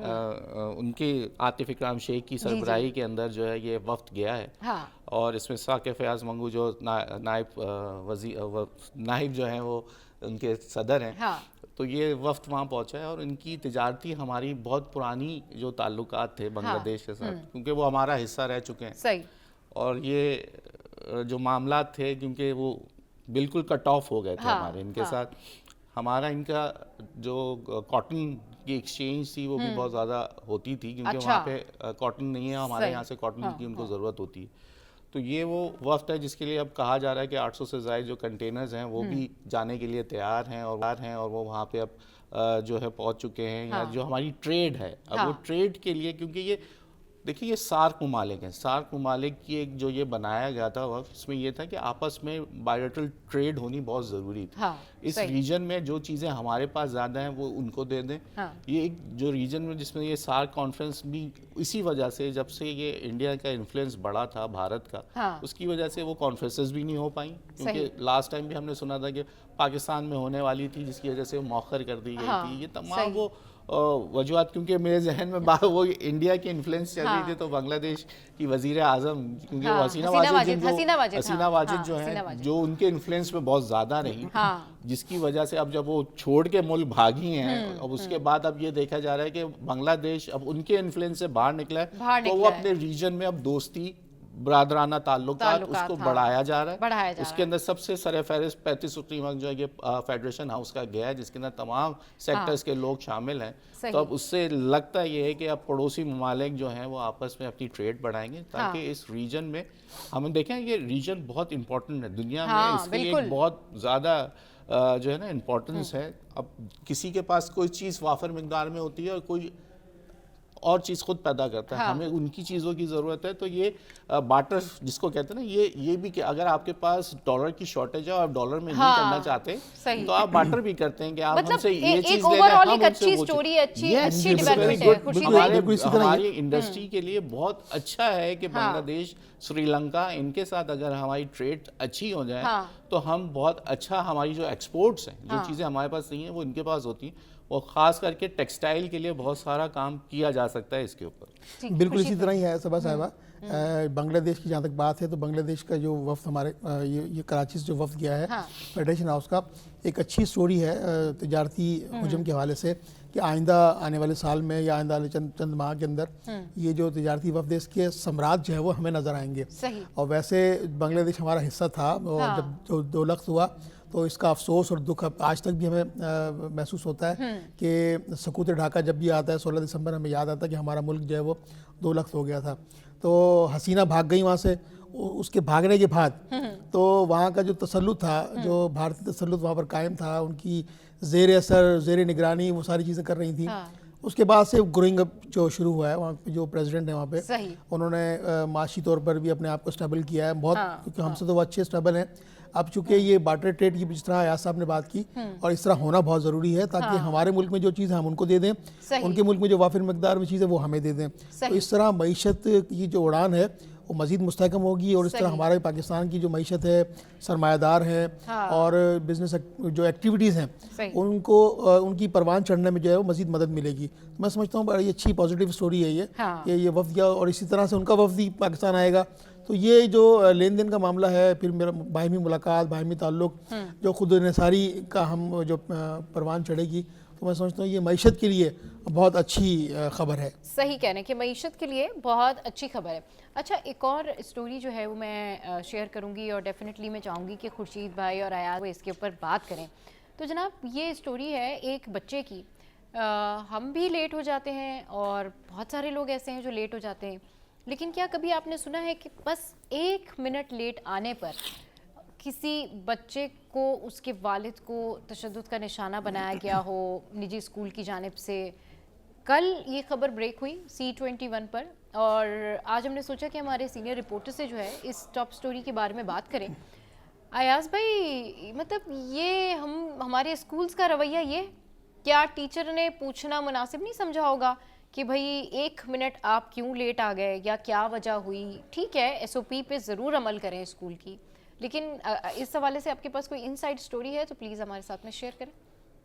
ان کے عاطف اکرام شیخ کی سربراہی کے اندر جو ہے یہ وفد گیا ہے, اور اس میں ثاقب فیاض منگو جو نائب جو ہیں وہ ان کے صدر ہیں, تو یہ وفد وہاں پہنچا ہے. اور ان کی تجارتی ہماری بہت پرانی جو تعلقات تھے بنگلہ دیش کے ساتھ, کیونکہ وہ ہمارا حصہ رہ چکے ہیں. صحیح. اور یہ جو معاملات تھے کیونکہ وہ بالکل کٹ آف ہو گئے تھے ہمارے ان کے ساتھ. ہمارا ان کا جو کاٹن کی ایکسچینج تھی وہ بھی بہت زیادہ ہوتی تھی, کیونکہ وہاں پہ کاٹن نہیں ہے, ہمارے یہاں سے کاٹن کی ان کو ضرورت ہوتی ہے. تو یہ وہ وفد ہے جس کے لیے اب کہا جا رہا ہے کہ 800 سے زائد جو کنٹینرز ہیں وہ بھی جانے کے لیے تیار ہیں, اور وہ وہاں پہ اب جو ہے پہنچ چکے ہیں. یا جو ہماری ٹریڈ ہے, اب وہ ٹریڈ کے لیے, کیونکہ یہ دیکھیے یہ سارک ممالک ہیں, سارک ممالک کی ایک جو یہ بنایا گیا تھا وقت, اس میں یہ تھا کہ آپس میں بائیلیٹرل ٹریڈ ہونی بہت ضروری تھی. اس ریجن میں جو چیزیں ہمارے پاس زیادہ ہیں وہ ان کو دے دیں. یہ ایک جو ریجن میں جس میں یہ سارک کانفرنس بھی اسی وجہ سے, جب سے یہ انڈیا کا انفلوئنس بڑا تھا بھارت کا, اس کی وجہ سے وہ کانفرنسز بھی نہیں ہو پائیں, کیونکہ لاسٹ ٹائم بھی ہم نے سنا تھا کہ پاکستان میں ہونے والی تھی جس کی وجہ سے وہ مؤخر کر دی گئی تھی. یہ تمام وہ وجوہات, کیونکہ میرے ذہن میں وہ انڈیا کی انفلوئنس چل رہی تھی, تو بنگلہ دیش کی وزیر اعظم, کیونکہ وہ حسینہ واجد جو ہیں جو ان کے انفلوئنس میں بہت زیادہ رہی, جس کی وجہ سے اب جب وہ چھوڑ کے ملک بھاگی ہیں, اب اس کے بعد اب یہ دیکھا جا رہا ہے کہ بنگلہ دیش اب ان کے انفلوئنس سے باہر نکلا ہے, تو وہ اپنے ریجن میں اب دوستی برادرانہ تعلقات اس کو بڑھایا جا رہا ہے. اس کے اندر سب سے سر فہرست 35 رکنی وقت جو ہے یہ فیڈریشن ہاؤس کا گیا ہے, جس کے اندر تمام سیکٹرز کے لوگ شامل ہیں. تو اب اس سے لگتا یہ ہے کہ اب پڑوسی ممالک جو ہیں وہ آپس میں اپنی ٹریڈ بڑھائیں گے, تاکہ اس ریجن میں ہم دیکھیں یہ ریجن بہت امپورٹنٹ ہے دنیا میں, اس کے لیے بہت زیادہ جو ہے نا امپورٹنس ہے. اب کسی کے پاس کوئی چیز وافر مقدار میں ہوتی ہے اور کوئی اور چیز خود پیدا کرتا ہے, ہمیں ان کی چیزوں کی ضرورت ہے. تو یہ بارٹر جس کو کہتے ہیں نا, یہ بھی کہ اگر آپ کے پاس ڈالر کی شارٹیج ہے اور آپ ڈالر میں نہیں کرنا چاہتے تو آپ بارٹر بھی کرتے ہیں کہ آپ ہم سے یہ چیز لے لیں, ہم ان سے وہ چیز. ہماری انڈسٹری کے لیے بہت اچھا ہے کہ بنگلہ دیش, سری لنکا, ان کے ساتھ اگر ہماری ٹریڈ اچھی ہو جائے تو ہم بہت اچھا, ہماری جو ایکسپورٹس ہیں, جو چیزیں ہمارے پاس نہیں ہیں وہ ان کے پاس ہوتی ہیں, اور خاص کر کے ٹیکسٹائل کے لیے بہت سارا کام کیا جا سکتا ہے اس کے اوپر. بالکل اسی طرح ہی ہے صبا صاحبہ. بنگلہ دیش کی جہاں تک بات ہے تو بنگلہ دیش کا جو وفد ہمارے یہ کراچی سے جو وفد گیا ہے فیڈریشن ہاؤس کا, ایک اچھی سٹوری ہے تجارتی حجم کے حوالے سے, کہ آئندہ آنے والے سال میں یا آئندہ چند ماہ کے اندر یہ جو تجارتی وفد ہے اس کے ثمرات جو ہے وہ ہمیں نظر آئیں گے. اور ویسے بنگلہ دیش ہمارا حصہ تھا, اور جب جو 2 لخت ہوا تو اس کا افسوس اور دکھ آج تک بھی ہمیں محسوس ہوتا ہے کہ سقوط ڈھاکہ جب بھی آتا ہے 16 دسمبر, ہمیں یاد آتا ہے کہ ہمارا ملک جو ہے وہ 2 لخت ہو گیا تھا. تو حسینہ بھاگ گئی وہاں سے, اس کے بھاگنے کے بعد تو وہاں کا جو تسلط تھا, جو بھارتی تسلط وہاں پر قائم تھا, ان کی زیر اثر زیر نگرانی وہ ساری چیزیں کر رہی تھیں. اس کے بعد سے گروئنگ اپ جو شروع ہوا ہے, وہاں پہ جو پریزیڈنٹ ہیں وہاں پہ انہوں نے معاشی طور پر بھی اپنے آپ کو اسٹیبل کیا ہے بہت, کیونکہ ہم سے تو وہ اچھے اسٹیبل ہیں. اب چونکہ یہ بارٹر ٹریڈ کی جس طرح ایاز صاحب نے بات کی, اور اس طرح ہونا بہت ضروری ہے تاکہ ہمارے ملک میں جو چیز ہم ان کو دے دیں, ان کے ملک میں جو وافر مقدار میں چیز ہے وہ ہمیں دے دیں. تو اس طرح معیشت کی جو اڑان ہے وہ مزید مستحکم ہوگی, اور اس طرح ہمارے پاکستان کی جو معیشت ہے, سرمایہ دار ہیں اور بزنس جو ایکٹیویٹیز ہیں ان کو ان کی پروان چڑھنے میں جو ہے وہ مزید مدد ملے گی. میں سمجھتا ہوں بڑی اچھی پازیٹیو سٹوری ہے یہ کہ یہ وفد گیا, اور اسی طرح سے ان کا وفد بھی پاکستان آئے گا. تو یہ جو لین دین کا معاملہ ہے, پھر میرا باہمی ملاقات, باہمی تعلق, جو خود انحصاری کا ہم جو پروان چڑھے گی, تو میں سمجھتا ہوں یہ معیشت کے لیے بہت اچھی خبر ہے. صحیح کہنا ہے کہ معیشت کے لیے بہت اچھی خبر ہے. اچھا ایک اور اسٹوری جو ہے وہ میں شیئر کروں گی اور ڈیفینیٹلی میں چاہوں گی کہ خورشید بھائی اور ایاز اس کے اوپر بات کریں. تو جناب یہ اسٹوری ہے ایک بچے کی. ہم بھی لیٹ ہو جاتے ہیں اور بہت سارے لوگ ایسے ہیں جو لیٹ ہو جاتے ہیں, لیکن کیا کبھی آپ نے سنا ہے کہ بس 1 منٹ لیٹ آنے پر کسی بچے کو اس کے والد کو تشدد کا نشانہ بنایا گیا ہو نجی اسکول کی جانب سے؟ کل یہ خبر بریک ہوئی C21 پر اور آج ہم نے سوچا کہ ہمارے سینئر رپورٹر سے جو ہے اس ٹاپ سٹوری کے بارے میں بات کریں. ایاز بھائی مطلب یہ ہمارے اسکولز کا رویہ یہ کیا ٹیچر نے پوچھنا مناسب نہیں سمجھا ہوگا کہ بھائی 1 منٹ آپ کیوں لیٹ آ گئے یا کیا وجہ ہوئی؟ ٹھیک ہے SOP پہ ضرور عمل کریں اسکول کی, لیکن اس حوالے سے آپ کے پاس کوئی انسائیڈ سٹوری ہے تو پلیز ہمارے ساتھ میں شیئر کریں.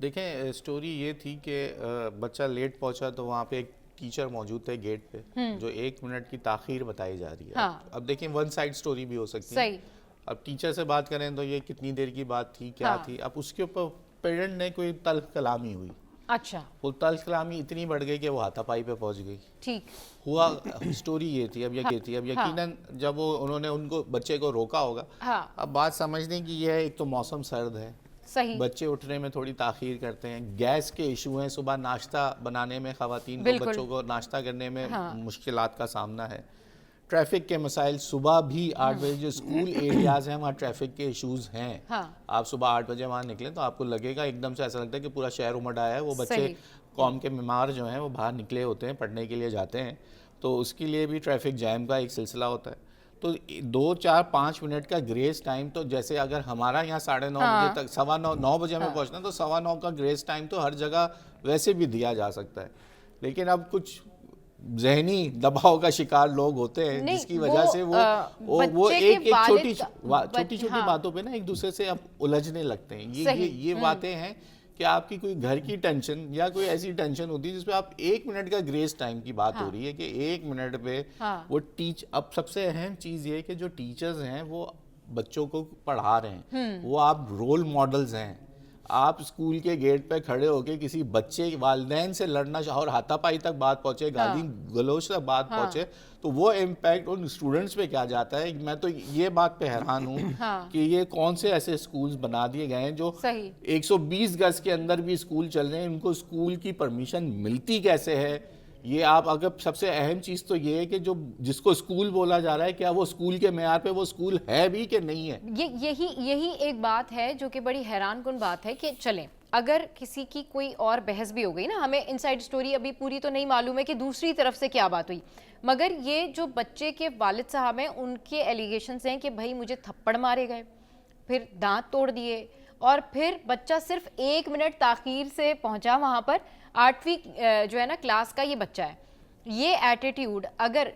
دیکھیں سٹوری یہ تھی کہ بچہ لیٹ پہنچا تو وہاں پہ ایک ٹیچر موجود تھے گیٹ پہ جو 1 منٹ کی تاخیر بتائی جا رہی ہے. اب دیکھیں ون سائڈ سٹوری بھی ہو سکتی ہے. اب ٹیچر سے بات کریں تو یہ کتنی دیر کی بات تھی, کیا تھی. اب اس کے اوپر پیرنٹ نے کوئی تلخ کلامی ہوئی. اچھا وہ تلخ کلامی اتنی بڑھ گئی کہ وہ ہاتھا پائی پہ پہنچ گئی. ٹھیک ہوا سٹوری یہ تھی. اب یہ تھی اب یقیناً جب انہوں نے ان کو بچے کو روکا ہوگا. اب بات سمجھنے کی یہ ہے, ایک تو موسم سرد ہے, صحیح, بچے اٹھنے میں تھوڑی تاخیر کرتے ہیں, گیس کے ایشو ہیں, صبح ناشتہ بنانے میں خواتین کو بچوں کو ناشتہ کرنے میں مشکلات کا سامنا ہے, ٹریفک کے مسائل, صبح بھی 8 بجے جو اسکول ایریاز ہیں وہاں ٹریفک کے ایشوز ہیں. آپ صبح 8 بجے وہاں نکلیں تو آپ کو لگے گا ایک دم سے ایسا لگتا ہے کہ پورا شہر امڈ آیا ہے. وہ بچے قوم کے معمار جو ہیں وہ باہر نکلے ہوتے ہیں, پڑھنے کے لیے جاتے ہیں, تو اس کے لیے بھی ٹریفک جیم کا ایک سلسلہ ہوتا ہے. تو 2 4 5 منٹ کا گریس ٹائم تو جیسے اگر ہمارا یہاں 9:30 بجے تک 9:15 بجے ہمیں پہنچنا تو 9:15 کا گریس ٹائم تو ہر جگہ ویسے بھی دیا جا سکتا ہے. لیکن اب کچھ ذہنی دباؤ کا شکار لوگ ہوتے ہیں جس کی وجہ سے وہ ایک چھوٹی چھوٹی باتوں پہ نا ایک دوسرے سے اب الجھنے لگتے ہیں. یہ باتیں ہیں کہ آپ کی کوئی گھر کی ٹینشن یا کوئی ایسی ٹینشن ہوتی ہے جس پہ آپ 1 منٹ کا گریس ٹائم کی بات ہو رہی ہے کہ 1 منٹ پہ وہ اب سب سے اہم چیز یہ ہے کہ جو ٹیچرز ہیں وہ بچوں کو پڑھا رہے ہیں, وہ آپ رول ماڈلز ہیں. آپ اسکول کے گیٹ پہ کھڑے ہو کے کسی بچے والدین سے لڑنا اور ہاتھا پائی تک بات پہنچے, گالی گلوچ تک بات پہنچے, تو وہ امپیکٹ ان اسٹوڈنٹس پہ کیا جاتا ہے. میں تو یہ بات پہ حیران ہوں کہ یہ کون سے ایسے اسکولز بنا دیے گئے ہیں جو 120 گز کے اندر بھی اسکول چل رہے ہیں, ان کو اسکول کی پرمیشن ملتی کیسے ہے. یہ آپ اگر سب سے اہم چیز تو یہ ہے کہ جس کو اسکول بولا جا رہا ہے کیا وہ اسکول کے معیار پہ وہ اسکول ہے بھی کہ نہیں ہے. یہی ایک بات ہے جو کہ بڑی حیران کن بات ہے کہ چلیں اگر کسی کی کوئی اور بحث بھی ہو گئی نا, ہمیں انسائیڈ سٹوری ابھی پوری تو نہیں معلوم ہے کہ دوسری طرف سے کیا بات ہوئی, مگر یہ جو بچے کے والد صاحب ہیں ان کے ایلیگیشنز ہیں کہ بھائی مجھے تھپڑ مارے گئے, پھر دانت توڑ دیے, اور پھر بچہ صرف 1 منٹ تاخیر سے پہنچا وہاں پر. 8ویں جو ہے نا کلاس کا یہ بچہ ہے. یہ ایٹیٹیوڈ اگر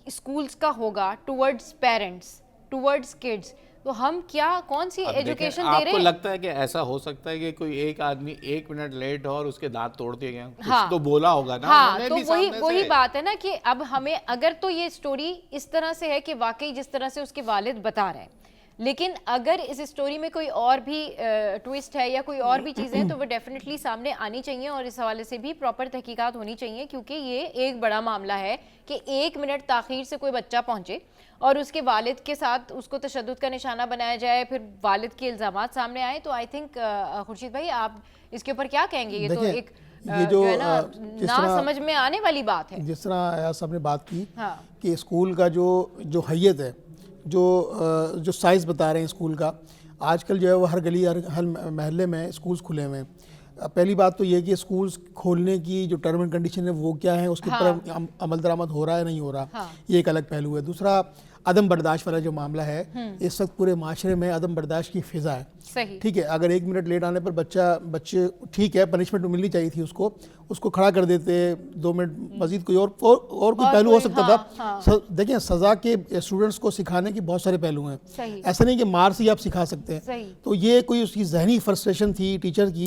اسکولز کا ہوگا ٹورڈز پیرنٹس, ٹورڈز کڈز, تو ہم کون سی ایجوکیشن دے رہے ہیں. آپ کو لگتا ہے کہ ایسا ہو سکتا ہے کہ کوئی ایک آدمی 1 منٹ لیٹ ہو اور اس کے دانت توڑ دیے گئے, کچھ تو بولا ہوگا نا. ہاں, تو وہی بات ہے نا کہ اب ہمیں اگر تو یہ سٹوری اس طرح سے ہے کہ واقعی جس طرح سے اس کے والد بتا رہے ہیں, لیکن اگر اس سٹوری میں کوئی اور بھی ٹویسٹ ہے یا کوئی اور بھی چیزیں ہیں تو وہ ڈیفینیٹلی سامنے آنی چاہیے اور اس حوالے سے بھی پراپر تحقیقات ہونی چاہیے, کیونکہ یہ ایک بڑا معاملہ ہے کہ 1 منٹ تاخیر سے کوئی بچہ پہنچے اور اس کے والد کے ساتھ اس کو تشدد کا نشانہ بنایا جائے, پھر والد کے الزامات سامنے آئیں. تو آئی تھنک خورشید بھائی آپ اس کے اوپر کیا کہیں گے؟ یہ تو ایک جو ہے نا سمجھ میں آنے والی بات ہے. جس طرح ایاز صاحب نے بات کی کہ اسکول کا جو حیت ہے, جو سائز بتا رہے ہیں اسکول کا, آج کل جو ہے وہ ہر گلی ہر محلے میں اسکولز کھلے ہوئے ہیں. پہلی بات تو یہ کہ اسکولز کھولنے کی جو ٹرم اینڈ کنڈیشن ہے وہ کیا ہے, اس کے اوپر عمل درآمد ہو رہا ہے نہیں ہو رہا, یہ ایک الگ پہلو ہے. دوسرا عدم برداشت والا جو معاملہ ہے, اس وقت پورے معاشرے میں عدم برداشت کی فضا ہے. ٹھیک ہے, اگر 1 منٹ لیٹ آنے پر بچے ٹھیک ہے پنشمنٹ ملنی چاہیے تھی, اس کو کھڑا کر دیتے, 2 منٹ مزید کوئی اور کوئی پہلو ہو سکتا تھا. دیکھیں سزا کے اسٹوڈنٹس کو سکھانے کے بہت سارے پہلو ہیں, ایسا نہیں کہ مار سے ہی آپ سکھا سکتے ہیں. تو یہ کوئی اس کی ذہنی فرسٹریشن تھی ٹیچر کی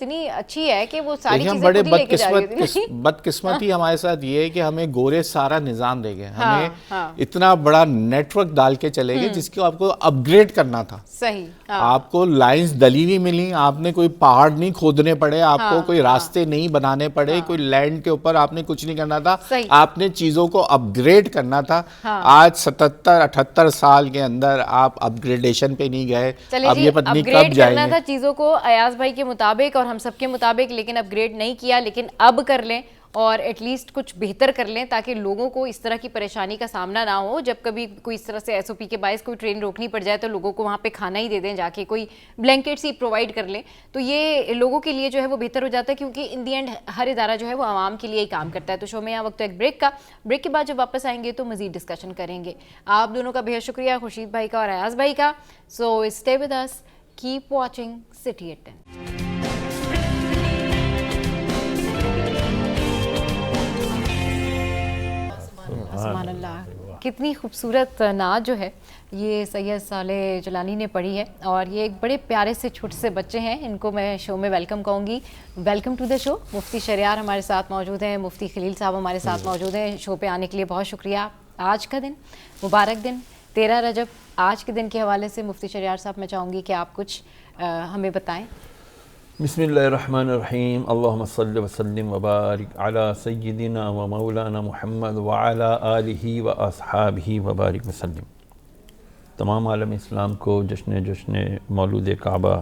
اتنی اچھی ہے کہ وہ ساری دیکھیں چیزیں بڑے خود ہی لے کے جا رہی ہوتی ہیں. بدقسمتی ہمارے ساتھ یہ ہے کہ ہمیں گورے سارا نظام دے گئے, ہمیں اتنا بڑا نیٹ ورک ڈال کے چلے گئے جس کو آپ کو اپ گریڈ کرنا تھا. صحیح. آپ کو لائنز دلی ہوئی ملی, آپ نے کوئی پہاڑ نہیں کھودنے پڑے, آپ کو کوئی راستے نہیں بنانے پڑے, کوئی لینڈ کے اوپر آپ نے کچھ نہیں کرنا تھا, آپ نے چیزوں کو اپ گریڈ کرنا تھا. آج 77-78 سال کے اندر آپ اپ گریڈیشن پہ نہیں گئے, اب یہ پتہ نہیں کب جائیں گے. کرنا تھا چیزوں کو ایاز بھائی کے مطابق اور ہم سب کے مطابق, لیکن اپ گریڈ نہیں کیا. لیکن اب کر لیں اور ایٹ لیسٹ کچھ بہتر کر لیں تاکہ لوگوں کو اس طرح کی پریشانی کا سامنا نہ ہو. جب کبھی کوئی اس طرح سے ایس او پی کے باعث کوئی ٹرین روکنی پڑ جائے تو لوگوں کو وہاں پہ کھانا ہی دے دیں, جا کے کوئی بلینکٹس ہی پرووائڈ کر لیں, تو یہ لوگوں کے لیے جو ہے وہ بہتر ہو جاتا ہے, کیونکہ ان دی اینڈ ہر ادارہ جو ہے وہ عوام کے لیے ہی کام کرتا ہے. تو شو میں یہاں وقت ایک بریک کا, بریک کے بعد جب واپس آئیں گے تو مزید ڈسکشن کریں گے. آپ دونوں کا بہت شکریہ, خورشید بھائی کا اور ایاز بھائی کا. So stay with us, keep watching City at 10. سبحان اللہ, کتنی خوبصورت نعت جو ہے یہ سید صالح جلانی نے پڑھی ہے, اور یہ ایک بڑے پیارے سے چھوٹے سے بچے ہیں, ان کو میں شو میں ویلکم کہوں گی. ویلکم ٹو دا شو. مفتی شہریار ہمارے ساتھ موجود ہیں, مفتی خلیل صاحب ہمارے ساتھ موجود ہیں. شو پہ آنے کے لیے بہت شکریہ. آج کا دن مبارک دن 13 رجب, آج کے دن کے حوالے سے مفتی شہریار صاحب میں چاہوں گی کہ آپ کچھ ہمیں بتائیں. بسم اللہ الرحمن الرحیم. اللہم صلی وسلم وبارک علی سیدنا و مولانا محمد وعلی آلہ و اصحابہ وبارک وسلم. تمام عالم اسلام کو جشن مولود کعبہ,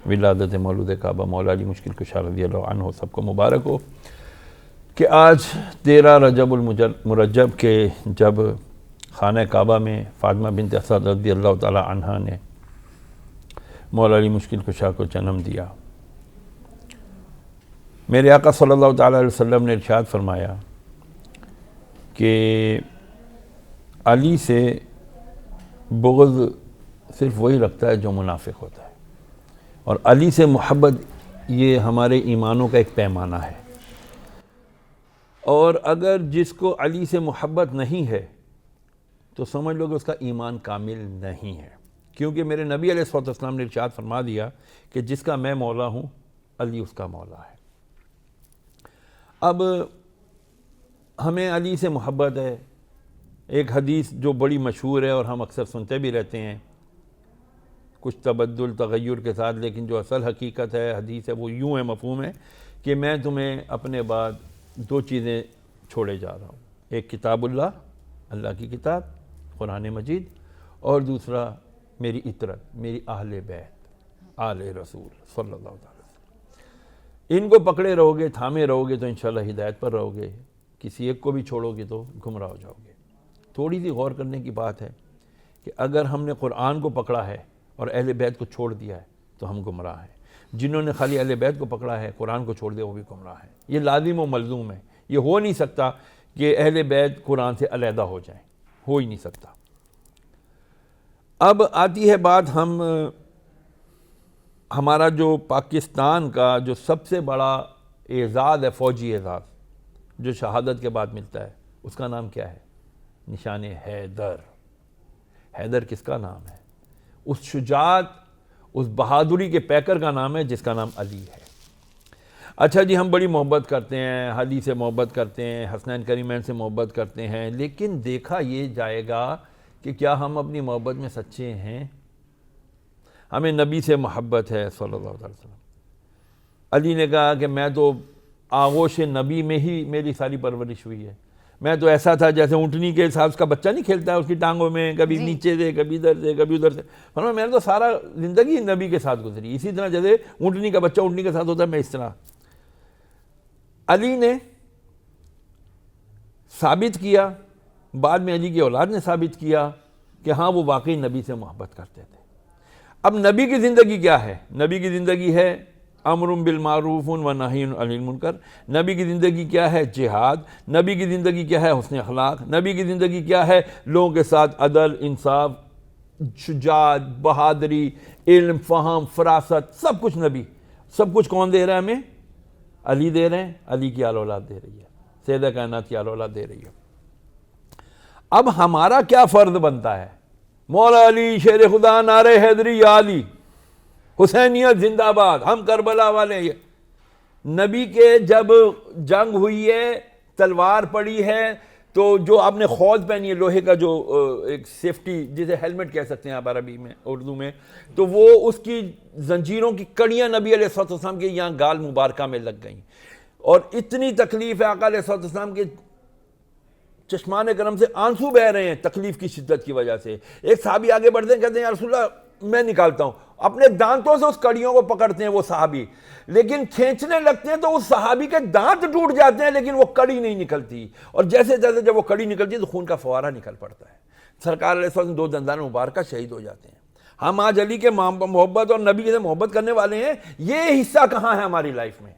ولادت مولود کعبہ مولا علی مشکل کشا رضی اللہ عنہ سب کو مبارک ہو کہ آج 13 رجب المرجب کے جب خانہ کعبہ میں فاطمہ بنت اسد رضی اللہ تعالی عنہا نے مولا علی مشکل کشا کو جنم دیا. میرے آقا صلی اللہ تعالی علیہ وسلم نے ارشاد فرمایا کہ علی سے بغض صرف وہی رکھتا ہے جو منافق ہوتا ہے, اور علی سے محبت یہ ہمارے ایمانوں کا ایک پیمانہ ہے. اور اگر جس کو علی سے محبت نہیں ہے تو سمجھ لو کہ اس کا ایمان کامل نہیں ہے, کیونکہ میرے نبی علیہ السلام نے ارشاد فرما دیا کہ جس کا میں مولا ہوں علی اس کا مولا ہے. اب ہمیں علی سے محبت ہے. ایک حدیث جو بڑی مشہور ہے اور ہم اکثر سنتے بھی رہتے ہیں, کچھ تبدل تغیر کے ساتھ, لیکن جو اصل حقیقت ہے حدیث ہے وہ یوں ہے, مفہوم ہے کہ میں تمہیں اپنے بعد 2 چیزیں چھوڑے جا رہا ہوں. ایک کتاب اللہ, اللہ کی کتاب قرآن مجید, اور دوسرا میری اطرت, میری اہل بیت آل رسول صلی اللہ علیہ وسلم. ان کو پکڑے رہو گے, تھامے رہو گے تو انشاءاللہ ہدایت پر رہو گے. کسی ایک کو بھی چھوڑو گے تو گمراہ ہو جاؤ گے. تھوڑی سی غور کرنے کی بات ہے کہ اگر ہم نے قرآن کو پکڑا ہے اور اہل بیت کو چھوڑ دیا ہے تو ہم گمراہ ہیں. جنہوں نے خالی اہل بیت کو پکڑا ہے, قرآن کو چھوڑ دیا, وہ بھی گمراہ ہیں. یہ لازم و ملزوم ہے. یہ ہو نہیں سکتا کہ اہل بیت قرآن سے علیحدہ ہو جائیں, ہو ہی نہیں سکتا. اب آتی ہے بات, ہمارا جو پاکستان کا جو سب سے بڑا اعزاز ہے, فوجی اعزاز جو شہادت کے بعد ملتا ہے, اس کا نام کیا ہے؟ نشان حیدر. حیدر کس کا نام ہے؟ اس شجاعت, اس بہادری کے پیکر کا نام ہے جس کا نام علی ہے. اچھا جی, ہم بڑی محبت کرتے ہیں, علی سے محبت کرتے ہیں, حسنین کریمین سے محبت کرتے ہیں, لیکن دیکھا یہ جائے گا کہ کیا ہم اپنی محبت میں سچے ہیں؟ ہمیں نبی سے محبت ہے صلی اللہ علیہ وسلم. علی نے کہا کہ میں تو آغوش نبی میں ہی میری ساری پرورش ہوئی ہے. میں تو ایسا تھا جیسے اونٹنی کے ساتھ اس کا بچہ نہیں کھیلتا ہے اس کی ٹانگوں میں, کبھی نیچے سے, کبھی ادھر سے, کبھی ادھر سے. فرمایا میں نے تو سارا زندگی نبی کے ساتھ گزری, اسی طرح جیسے اونٹنی کا بچہ اونٹنی کے ساتھ ہوتا ہے, میں اس طرح. علی نے ثابت کیا, بعد میں علی کی اولاد نے ثابت کیا کہ ہاں وہ واقعی نبی سے محبت کرتے تھے. اب نبی کی زندگی کیا ہے؟ نبی کی زندگی ہے امر بالمعروف و نہی عن المنکر. نبی کی زندگی کیا ہے؟ جہاد. نبی کی زندگی کیا ہے؟ حسن اخلاق. نبی کی زندگی کیا ہے؟ لوگوں کے ساتھ عدل, انصاف, شجاعت, بہادری, علم, فہم, فراست, سب کچھ نبی. سب کچھ کون دے رہا ہے ہمیں؟ علی دے رہے ہیں. علی کی آل اولاد دے رہی ہے, سیدہ کائنات کی آل اولاد دے رہی ہے. اب ہمارا کیا فرض بنتا ہے؟ مولا علی شیر خدا, نعرہ حیدری یا علی. حسینیت زندہ باد، ہم کربلا والے. نبی کے جب جنگ ہوئی ہے، تلوار پڑی ہے، تو جو آپ نے خوذ پہنی ہے لوہے کا، جو ایک سیفٹی جسے ہیلمٹ کہہ سکتے ہیں آپ عربی میں اردو میں، تو وہ اس کی زنجیروں کی کڑیاں نبی علیہ الصلوۃ والسلام کے یہاں گال مبارکہ میں لگ گئیں، اور اتنی تکلیف ہے آقا علیہ الصلوۃ والسلام کے چشمان کرم سے آنسو بہ رہے ہیں تکلیف کی شدت کی وجہ سے. ایک صحابی آگے بڑھتے ہیں، کہتے ہیں یا رسول اللہ میں نکالتا ہوں، اپنے دانتوں سے اس کڑیوں کو پکڑتے ہیں وہ صحابی، لیکن کھینچنے لگتے ہیں تو اس صحابی کے دانت ٹوٹ جاتے ہیں لیکن وہ کڑی نہیں نکلتی، اور جیسے جیسے جب وہ کڑی نکلتی ہے تو خون کا فوارہ نکل پڑتا ہے. سرکار علیہ السلام 2 دندان مبارکہ شہید ہو جاتے ہیں. ہم آج علی کے محبت اور نبی سے محبت کرنے والے ہیں، یہ حصہ کہاں ہے ہماری لائف میں؟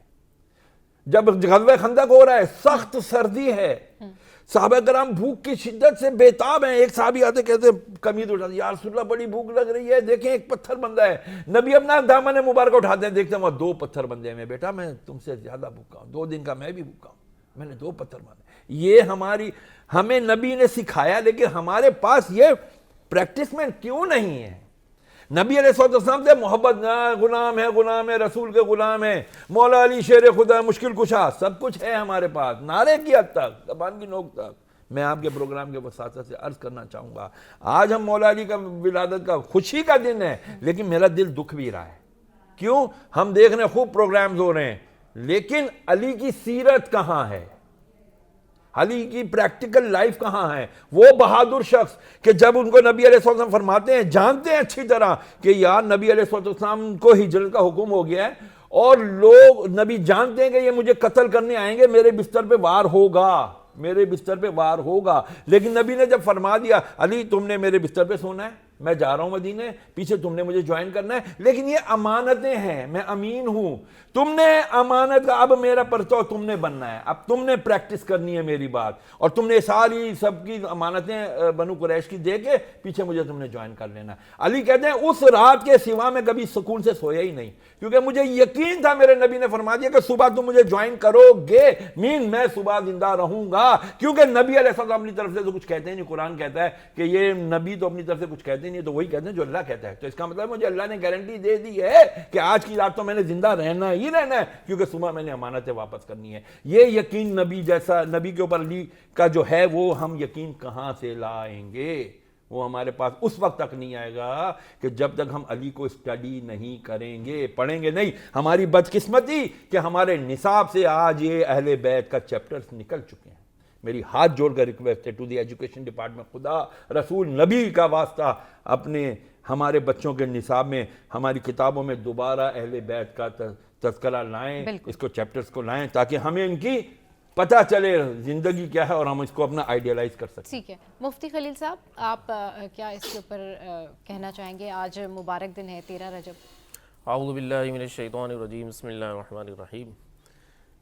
جب غزوہ خندق ہو رہا ہے، سخت سردی ہے، صحابہ کرام بھوک کی شدت سے بیتاب ہیں. ایک صحابی آتے کہتے قمیض اٹھاتے، یا رسول اللہ بڑی بھوک لگ رہی ہے، دیکھیں ایک پتھر بندہ ہے. نبی اپنا دامن مبارک اٹھاتے ہیں، دیکھتے ہیں وہاں 2 پتھر بندے میں، بیٹا میں تم سے زیادہ بھوکا ہوں، 2 دن کا میں بھی بھوکا ہوں، میں نے 2 پتھر باندھے. یہ ہمیں نبی نے سکھایا، لیکن ہمارے پاس یہ پریکٹس میں کیوں نہیں ہے؟ نبی علیہ السلام سے محبت، غلام ہے رسول کے غلام ہے، مولا علی شیر خدا، مشکل کشا، سب کچھ ہے ہمارے پاس، نعرے کی حد تک، زبان کی نوک تک. میں آپ کے پروگرام کے وساطت سے عرض کرنا چاہوں گا، آج ہم مولا علی کا ولادت کا خوشی کا دن ہے، لیکن میرا دل دکھ بھی رہا ہے. کیوں؟ ہم دیکھ رہے ہیں خوب پروگرامز ہو رہے ہیں، لیکن علی کی سیرت کہاں ہے؟ علی کی پریکٹیکل لائف کہاں ہے؟ وہ بہادر شخص کہ جب ان کو نبی علیہ السلام فرماتے ہیں، جانتے ہیں اچھی طرح کہ یار نبی علیہ السلام کو ہجرت کا حکم ہو گیا ہے، اور لوگ نبی جانتے ہیں کہ یہ مجھے قتل کرنے آئیں گے، میرے بستر پہ وار ہوگا، لیکن نبی نے جب فرما دیا علی تم نے میرے بستر پہ سونا ہے، میں جا رہا ہوں مدینے، پیچھے تم نے مجھے جوائن کرنا ہے، لیکن یہ امانتیں ہیں، میں امین ہوں، تم نے امانت کا، اب میرا پرچو تم نے بننا ہے، اب تم نے پریکٹس کرنی ہے میری بات، اور تم نے ساری سب کی امانتیں بنو قریش کی دے کے پیچھے مجھے تم نے جوائن کر لینا ہے. علی کہتے ہیں اس رات کے سوا میں کبھی سکون سے سویا ہی نہیں، کیونکہ مجھے یقین تھا میرے نبی نے فرما دیا کہ صبح تم مجھے جوائن کرو گے، میں صبح زندہ رہوں گا، کیونکہ نبی علیہ السلام اپنی طرف سے تو کچھ کہتے ہی نہیں. قرآن کہتا ہے کہ یہ نبی تو اپنی طرف سے کچھ کہتے نہیں، تو وہی کہتے ہیں جو اللہ کہتا ہے. تو اس کا مطلب مجھے اللہ نے گارنٹی دے دی ہے کہ آج کی رات تو میں نے زندہ رہنا ہی رہنا ہے، کیونکہ صبح میں نے امانتیں واپس کرنی ہے. یہ یقین نبی جیسا، نبی کے اوپر علی کا جو ہے، وہ ہم یقین کہاں سے لائیں گے؟ وہ ہمارے پاس اس وقت تک نہیں آئے گا کہ جب تک ہم علی کو اسٹڈی نہیں کریں گے، پڑھیں گے نہیں. ہماری بدقسمتی کہ ہمارے نصاب سے آج یہ اہل بیت کا چیپٹرز نکل چکے ہیں. میری ہاتھ جوڑ کر ریکویسٹ ہے ٹو دی ایجوکیشن ڈپارٹمنٹ، خدا رسول نبی کا واسطہ اپنے ہمارے بچوں کے نصاب میں، ہماری کتابوں میں دوبارہ اہل بیت کا تذکرہ لائیں، اس کو چیپٹرز کو لائیں، تاکہ ہمیں ان کی پتہ چلے زندگی کیا ہے اور ہم اس کو اپنا آئیڈیلائز کر سکیں. ٹھیک ہے مفتی خلیل صاحب، آپ کیا اس کے اوپر کہنا چاہیں گے؟ آج مبارک دن ہے 13 رجب. اعوذ باللہ من الشیطان الرجیم، بسم اللہ الرحمن الرحیم.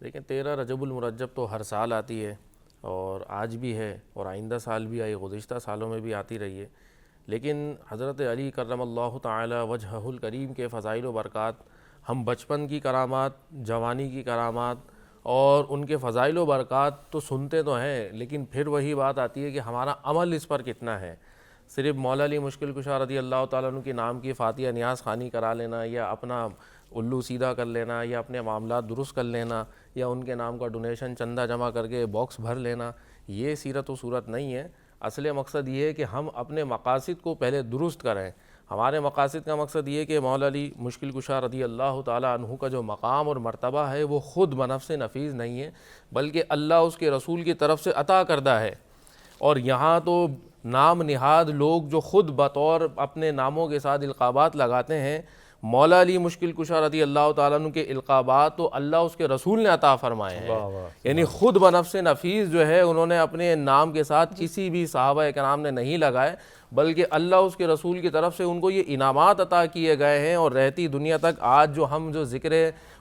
دیکھیں 13 رجب المرجب تو ہر سال آتی ہے، اور آج بھی ہے، اور آئندہ سال بھی آئی، گزشتہ سالوں میں بھی آتی رہی ہے. لیکن حضرت علی کرم اللہ تعالی وجہہ الکریم کے فضائل و برکات، ہم بچپن کی کرامات، جوانی کی کرامات اور ان کے فضائل و برکات تو سنتے تو ہیں، لیکن پھر وہی بات آتی ہے کہ ہمارا عمل اس پر کتنا ہے. صرف مولا علی مشکل کشا رضی اللہ تعالیٰ عنہ کے نام کی فاتحہ نیاز خوانی کرا لینا، یا اپنا الو سیدھا کر لینا، یا اپنے معاملات درست کر لینا، یا ان کے نام کا ڈونیشن چندہ جمع کر کے باکس بھر لینا، یہ سیرت و صورت نہیں ہے. اصل مقصد یہ ہے کہ ہم اپنے مقاصد کو پہلے درست کریں. ہمارے مقاصد کا مقصد یہ کہ مولا علی مشکل کشا رضی اللہ تعالیٰ عنہ کا جو مقام اور مرتبہ ہے وہ خود بنفس نفیس نہیں ہے، بلکہ اللہ اس کے رسول کی طرف سے عطا کردہ ہے. اور یہاں تو نام نہاد لوگ جو خود بطور اپنے ناموں کے ساتھ القابات لگاتے ہیں، مولا علی مشکل کشا رضی اللہ تعالیٰ عنہ کے القابات تو اللہ اس کے رسول نے عطا فرمائے ہیں. یعنی خود بنفس نفیس جو ہے انہوں نے اپنے نام کے ساتھ کسی بھی صحابہ کرام نے نہیں لگائے، بلکہ اللہ اس کے رسول کی طرف سے ان کو یہ انعامات عطا کیے گئے ہیں. اور رہتی دنیا تک آج جو ہم جو ذکر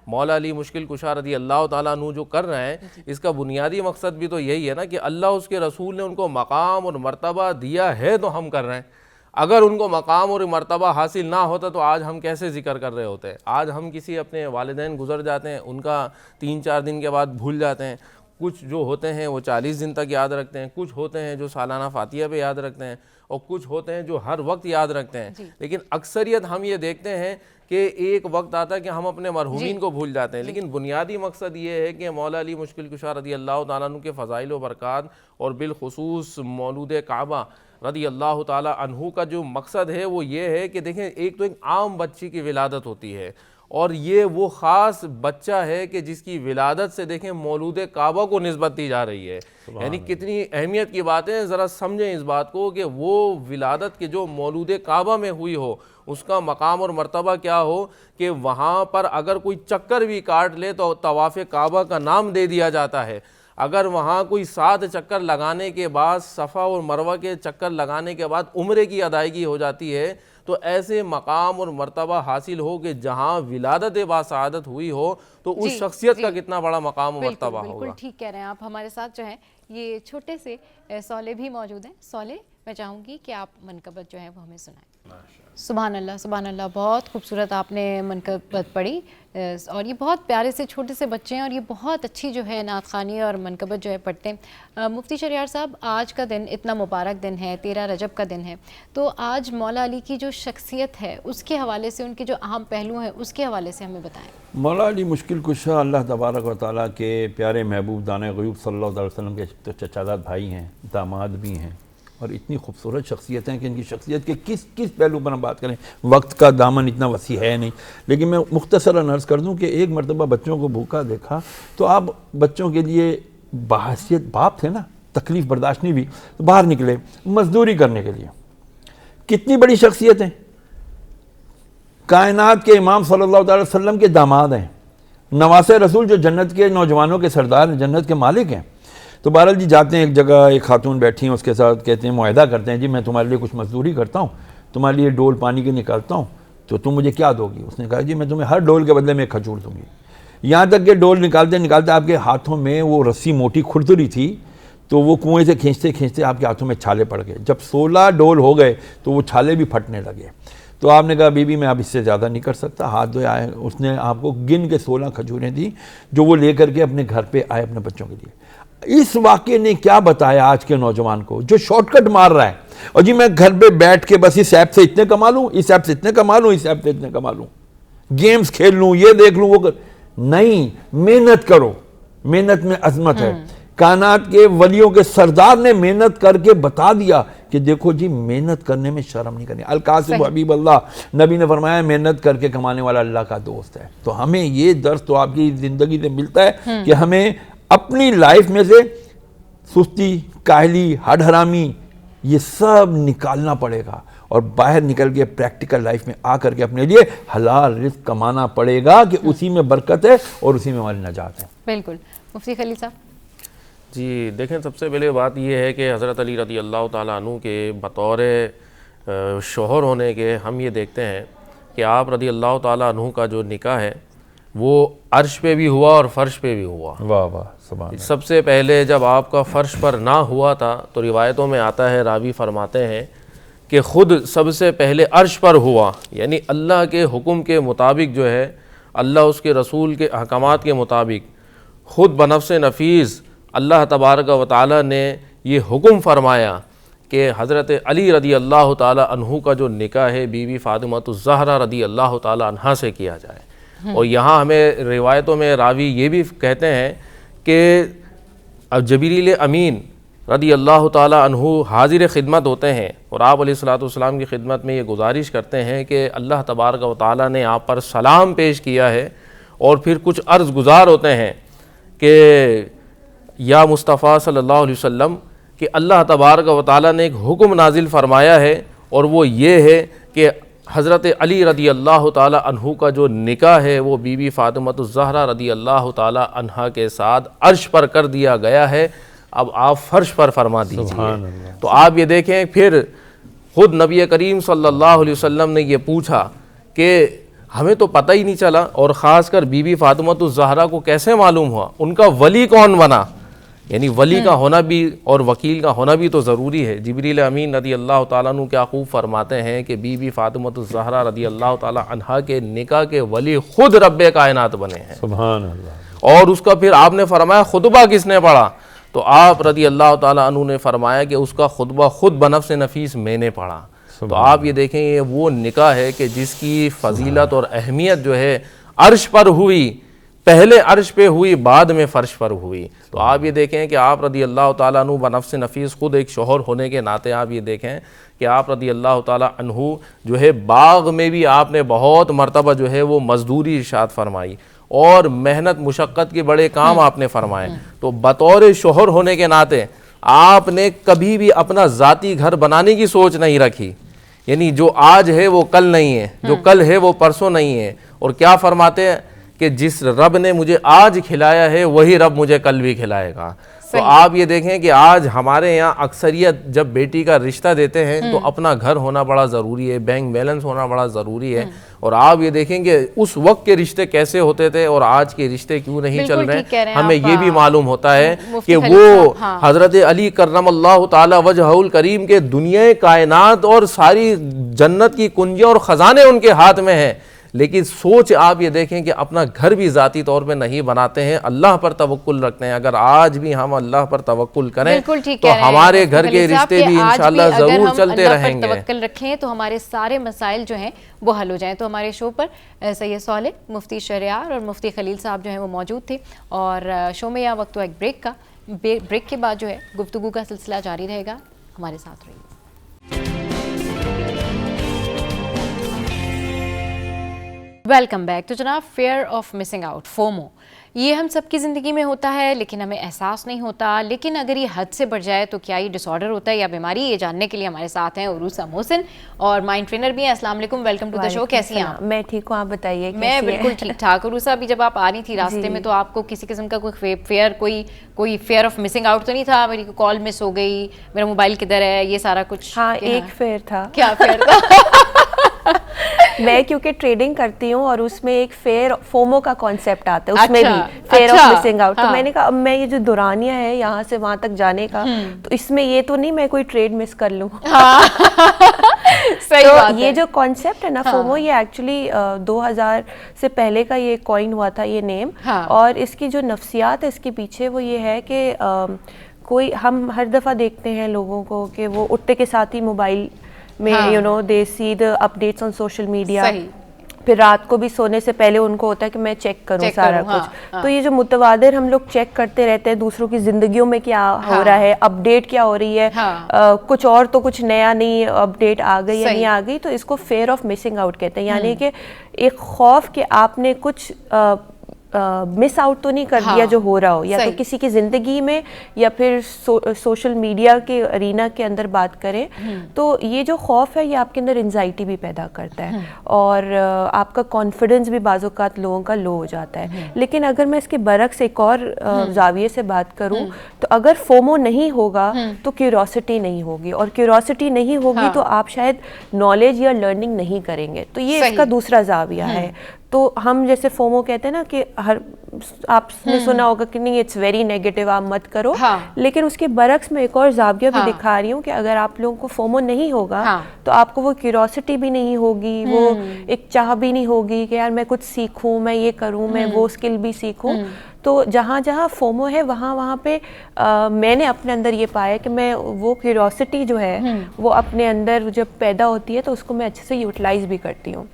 مولا علی مشکل کشا رضی اللہ تعالیٰ عنہ جو کر رہے ہیں، اس کا بنیادی مقصد بھی تو یہی ہے نا کہ اللہ اس کے رسول نے ان کو مقام اور مرتبہ دیا ہے تو ہم کر رہے ہیں. اگر ان کو مقام اور مرتبہ حاصل نہ ہوتا تو آج ہم کیسے ذکر کر رہے ہوتے؟ آج ہم کسی اپنے والدین گزر جاتے ہیں، ان کا 3-4 دن کے بعد بھول جاتے ہیں. کچھ جو ہوتے ہیں وہ 40 دن تک یاد رکھتے ہیں، کچھ ہوتے ہیں جو سالانہ فاتحہ پہ یاد رکھتے ہیں، اور کچھ ہوتے ہیں جو ہر وقت یاد رکھتے ہیں. لیکن اکثریت ہم یہ دیکھتے ہیں کہ ایک وقت آتا ہے کہ ہم اپنے مرحومین کو بھول جاتے ہیں. لیکن بنیادی مقصد یہ ہے کہ مولا علی مشکل کشا رضی اللہ تعالیٰ عنہ کے فضائل و برکات اور بالخصوص مولود کعبہ رضی اللہ تعالیٰ عنہ کا جو مقصد ہے وہ یہ ہے کہ دیکھیں ایک تو ایک عام بچی کی ولادت ہوتی ہے، اور یہ وہ خاص بچہ ہے کہ جس کی ولادت سے دیکھیں مولود کعبہ کو نسبت دی جا رہی ہے. یعنی کتنی اہمیت کی بات ہے، ذرا سمجھیں اس بات کو کہ وہ ولادت کے جو مولود کعبہ میں ہوئی ہو اس کا مقام اور مرتبہ کیا ہو کہ وہاں پر اگر کوئی چکر بھی کاٹ لے تو طواف کعبہ کا نام دے دیا جاتا ہے. اگر وہاں کوئی 7 چکر لگانے کے بعد صفا اور مروہ کے چکر لگانے کے بعد عمرے کی ادائیگی ہو جاتی ہے، تو ایسے مقام اور مرتبہ حاصل ہو کہ جہاں ولادت باسعادت ہوئی ہو تو اس شخصیت کا کتنا بڑا مقام و مرتبہ ہوگا. بالکل ٹھیک کہہ رہے ہیں آپ. ہمارے ساتھ جو ہیں یہ چھوٹے سے سولے بھی موجود ہیں. سولے، میں چاہوں گی کہ آپ منقبت جو ہے وہ ہمیں سنائیں. سبحان اللہ، سبحان اللہ، بہت خوبصورت آپ نے منقبت پڑھی، اور یہ بہت پیارے سے چھوٹے سے بچے ہیں اور یہ بہت اچھی جو ہے نعت خوانی اور منقبت جو ہے پڑھتے ہیں. مفتی شہریار صاحب، آج کا دن اتنا مبارک دن ہے، 13 رجب کا دن ہے، تو آج مولا علی کی جو شخصیت ہے اس کے حوالے سے، ان کے جو اہم پہلو ہیں اس کے حوالے سے ہمیں بتائیں. مولا علی مشکل کشا اللہ تبارک و تعالیٰ کے پیارے محبوب دانہ غیوب صلی اللہ علیہ وسلم کے تو چچا بھائی ہیں، داماد بھی ہیں، اور اتنی خوبصورت شخصیت ہیں کہ ان کی شخصیت کے کس پہلو پر ہم بات کریں. وقت کا دامن اتنا وسیع ہے نہیں، لیکن میں مختصراً عرض کر دوں کہ ایک مرتبہ بچوں کو بھوکا دیکھا تو آپ بچوں کے لیے بحیثیت باپ تھے نا، تکلیف برداشت نہیں بھی، تو باہر نکلے مزدوری کرنے کے لیے. کتنی بڑی شخصیت ہیں، کائنات کے امام صلی اللہ علیہ وسلم کے داماد ہیں، نواسے رسول جو جنت کے نوجوانوں کے سردار، جنت کے مالک ہیں. تو بہرحال جی جاتے ہیں ایک جگہ، ایک خاتون بیٹھی ہیں، اس کے ساتھ کہتے ہیں، معاہدہ کرتے ہیں، جی میں تمہارے لیے کچھ مزدوری کرتا ہوں، تمہارے لیے ڈول پانی کی نکالتا ہوں، تو تم مجھے کیا دو گی؟ اس نے کہا جی میں تمہیں ہر ڈول کے بدلے میں ایک کھجور دوں گی. یہاں تک کہ ڈول نکالتے آپ کے ہاتھوں میں وہ رسی موٹی کھردری تھی، تو وہ کنویں سے کھینچتے آپ کے ہاتھوں میں چھالے پڑ گئے. جب 16 ڈول ہو گئے تو وہ چھالے بھی پھٹنے لگے. تو آپ نے کہا بی بی میں اب اس سے زیادہ نہیں کر سکتا، ہاتھ دھوئے آئے. اس نے آپ کو گن کے 16 کھجوریں دی جو وہ لے کر کے اپنے گھر پہ آئے اپنے بچوں کے لیے. اس واقعے نے کیا بتایا آج کے نوجوان کو جو شارٹ کٹ مار رہا ہے، اور جی میں گھر پہ بیٹھ کے بس اس ایپ سے اتنے کما لوں، اس ایپ سے اتنے کما لوں، اس ایپ سے اتنے کما لوں، گیمز کھیل لوں، یہ دیکھ لوں، وہ نہیں. محنت کرو، محنت میں عظمت ہے. کائنات کے ولیوں کے سردار نے محنت کر کے بتا دیا کہ دیکھو جی محنت کرنے میں شرم نہیں کرنی. القاسم حبیب اللہ، نبی نے فرمایا محنت کر کے کمانے والا اللہ کا دوست ہے. تو ہمیں یہ درس تو آپ کی زندگی سے ملتا ہے کہ ہمیں اپنی لائف میں سے سستی، کاہلی، ہڈ حرامی یہ سب نکالنا پڑے گا، اور باہر نکل کے پریکٹیکل لائف میں آ کر کے اپنے لیے حلال رزق کمانا پڑے گا کہ اسی میں برکت ہے اور اسی میں ہماری نجات ہے. بالکل. مفتی خلیل صاحب. جی دیکھیں، سب سے پہلے بات یہ ہے کہ حضرت علی رضی اللہ تعالیٰ عنہ کے بطور شوہر ہونے کے ہم یہ دیکھتے ہیں کہ آپ رضی اللہ تعالیٰ عنہ کا جو نکاح ہے وہ عرش پہ بھی ہوا اور فرش پہ بھی ہوا. واہ واہ سبحان اللہ. سب سے پہلے جب آپ کا فرش پر نہ ہوا تھا تو روایتوں میں آتا ہے، راوی فرماتے ہیں کہ خود سب سے پہلے عرش پر ہوا، یعنی اللہ کے حکم کے مطابق جو ہے، اللہ اس کے رسول کے احکامات کے مطابق خود بنفس نفیس اللہ تبارک و تعالی نے یہ حکم فرمایا کہ حضرت علی رضی اللہ تعالی عنہ کا جو نکاح ہے بی بی فاطمۃ الزہرا رضی اللہ تعالی عنہا سے کیا جائے. اور یہاں ہمیں روایتوں میں راوی یہ بھی کہتے ہیں کہ جبریل امین رضی اللہ تعالی عنہ حاضر خدمت ہوتے ہیں اور آپ علیہ الصلوۃ والسلام کی خدمت میں یہ گزارش کرتے ہیں کہ اللہ تبارک و تعالی نے آپ پر سلام پیش کیا ہے، اور پھر کچھ عرض گزار ہوتے ہیں کہ یا مصطفیٰ صلی اللہ علیہ وسلم کہ اللہ تبارک و تعالی نے ایک حکم نازل فرمایا ہے، اور وہ یہ ہے کہ حضرت علی رضی اللہ تعالی عنہ کا جو نکاح ہے وہ بی بی فاطمۃ الزہرا رضی اللہ تعالی عنہا کے ساتھ عرش پر کر دیا گیا ہے، اب آپ فرش پر فرما دیجیے. تو آپ یہ دیکھیں، پھر خود نبی کریم صلی اللہ علیہ وسلم نے یہ پوچھا کہ ہمیں تو پتہ ہی نہیں چلا، اور خاص کر بی بی فاطمۃ الزہرا کو کیسے معلوم ہوا، ان کا ولی کون بنا؟ یعنی ولی کا ہونا بھی اور وکیل کا ہونا بھی تو ضروری ہے. جبریل امین رضی اللہ تعالیٰ عنہ کیا خوب فرماتے ہیں کہ بی بی فاطمۃ الزہرا رضی اللہ تعالیٰ عنہا کے نکاح کے ولی خود رب کائنات بنے ہیں. سبحان اللہ. اور اس کا پھر آپ نے فرمایا خطبہ کس نے پڑھا؟ تو آپ رضی اللہ تعالیٰ عنہ نے فرمایا کہ اس کا خطبہ خود بنفس نفیس میں نے پڑھا۔ تو آپ یہ دیکھیں یہ وہ نکاح ہے کہ جس کی فضیلت اور اہمیت جو ہے عرش پر ہوئی، پہلے عرش پہ ہوئی، بعد میں فرش پر ہوئی۔ تو آپ یہ دیکھیں کہ آپ رضی اللہ تعالیٰ عنہ بنفس نفیس خود ایک شوہر ہونے کے ناطے آپ یہ دیکھیں کہ آپ رضی اللہ تعالیٰ عنہ جو ہے باغ میں بھی آپ نے بہت مرتبہ جو ہے وہ مزدوری ارشاد فرمائی اور محنت مشقت کے بڑے کام آپ نے فرمائے۔ تو بطور شوہر ہونے کے ناطے آپ نے کبھی بھی اپنا ذاتی گھر بنانے کی سوچ نہیں رکھی، یعنی جو آج ہے وہ کل نہیں ہے، جو کل ہے وہ پرسوں نہیں ہے۔ اور کیا فرماتے ہیں کہ جس رب نے مجھے آج کھلایا ہے وہی رب مجھے کل بھی کھلائے گا۔ تو آپ یہ دیکھیں کہ آج ہمارے یہاں اکثریت جب بیٹی کا رشتہ دیتے ہیں تو اپنا گھر ہونا بڑا ضروری ہے، بینک بیلنس ہونا بڑا ضروری ہے۔ اور آپ یہ دیکھیں کہ اس وقت کے رشتے کیسے ہوتے تھے اور آج کے رشتے کیوں نہیں چل رہے ہیں، ہمیں یہ بھی معلوم ہوتا ہے کہ وہ حضرت علی کرم اللہ تعالی وجہہ الکریم کے دنیا کائنات اور ساری جنت کی کنجیاں اور خزانے ان کے ہاتھ میں ہیں، لیکن سوچ آپ یہ دیکھیں کہ اپنا گھر بھی ذاتی طور پہ نہیں بناتے ہیں، اللہ پر توکل رکھتے ہیں۔ اگر آج بھی ہم اللہ پر توکل کریں تو ہمارے گھر کے رشتے بھی انشاءاللہ ضرور چلتے رہیں گے۔ توکل رکھیں تو ہمارے سارے مسائل جو ہیں وہ حل ہو جائیں۔ تو ہمارے شو پر سید صالح، مفتی شہریار اور مفتی خلیل صاحب جو ہیں وہ موجود تھے، اور شو میں یہاں وقت ہوا ایک بریک کا۔ بریک کے بعد جو ہے گفتگو کا سلسلہ جاری رہے گا، ہمارے ساتھ رہیے۔ Welcome back. تو جناب، fear of missing out, FOMO, یہ ہم سب کی زندگی میں ہوتا ہے لیکن ہمیں احساس نہیں ہوتا، لیکن اگر یہ حد سے بڑھ جائے تو کیا یہ ڈس آرڈر ہوتا ہے یا بیماری؟ یہ جاننے کے لیے ہمارے ساتھ ہیں عروسہ محسن اور مائنڈ ٹرینر بھی ہیں۔ السلام علیکم، ویلکم ٹو دا شو۔ کیسی ہیں آپ؟ میں ٹھیک ہوں، آپ بتائیے۔ میں بالکل ٹھیک ٹھاک۔ عروسہ، ابھی جب آپ آ رہی تھی راستے میں تو آپ کو کسی قسم کا کوئی فیئر آف مسنگ آؤٹ تو نہیں تھا؟ میری کال مس ہو گئی، میرا موبائل کدھر ہے، یہ سارا کچھ؟ ہاں، ایک فیئر تھا۔ کیا فیئر تھا؟ میں کیونکہ ٹریڈنگ کرتی ہوں اور اس میں ایک فیئر فومو کا کانسیپٹ آتا ہے، اس میں بھی فیئر آف مسنگ آؤٹ۔ تو میں نے کہا اب میں یہ جو دورانیہ ہے یہاں سے وہاں تک جانے کا، تو اس میں یہ تو نہیں میں کوئی ٹریڈ مس کر لوں۔ تو یہ جو کانسیپٹ ہے نا فومو، یہ ایکچولی 2000 سے پہلے کا یہ کوائن ہوا تھا یہ نیم، اور اس کی جو نفسیات ہے اس کے پیچھے وہ یہ ہے کہ کوئی ہم ہر دفعہ دیکھتے ہیں لوگوں کو کہ وہ اٹھتے کے ساتھ ہی موبائل میں دے سی دا اپڈیٹس آن سوشل میڈیا، پھر رات کو بھی سونے سے پہلے ان کو ہوتا ہے کہ میں چیک کروں سارا کچھ۔ تو یہ جو متبادر ہم لوگ چیک کرتے رہتے ہیں دوسروں کی زندگیوں میں کیا ہو رہا ہے، اپڈیٹ کیا ہو رہی ہے، کچھ اور تو کچھ نیا نہیں اپڈیٹ آ گئی یا نہیں آ گئی، تو اس کو فیئر آف مسنگ آؤٹ کہتے ہیں۔ یعنی کہ ایک خوف کہ آپ نے کچھ مس آؤٹ تو نہیں کر دیا جو ہو رہا ہو، یا تو کسی کی زندگی میں یا پھر سوشل میڈیا کے ارینا کے اندر بات کریں، تو یہ جو خوف ہے یہ آپ کے اندر انزائٹی بھی پیدا کرتا ہے اور آپ کا کانفیڈنس بھی بعض اوقات لوگوں کا لو ہو جاتا ہے۔ لیکن اگر میں اس کے برعکس ایک اور زاویے سے بات کروں تو اگر فومو نہیں ہوگا تو کیوریوسٹی نہیں ہوگی، اور کیوریوسٹی نہیں ہوگی تو آپ شاید نالج یا لرننگ نہیں کریں گے۔ تو یہ اس کا دوسرا زاویہ ہے۔ تو ہم جیسے فومو کہتے ہیں نا کہ آپ نے سنا ہوگا کہ نہیں اٹس ویری نیگیٹو، آپ مت کرو، لیکن اس کے برعکس میں ایک اور زاویہ بھی دکھا رہی ہوں کہ اگر آپ لوگوں کو فومو نہیں ہوگا تو آپ کو وہ کیوریوسٹی بھی نہیں ہوگی، وہ ایک چاہ بھی نہیں ہوگی کہ یار میں کچھ سیکھوں، میں یہ کروں، میں وہ اسکل بھی سیکھوں۔ تو جہاں جہاں فومو ہے وہاں پہ میں نے اپنے اندر یہ پایا کہ میں وہ کیوریوسٹی جو ہے وہ اپنے اندر جب پیدا ہوتی ہے تو اس کو میں اچھے سے یوٹیلائز بھی کرتی ہوں۔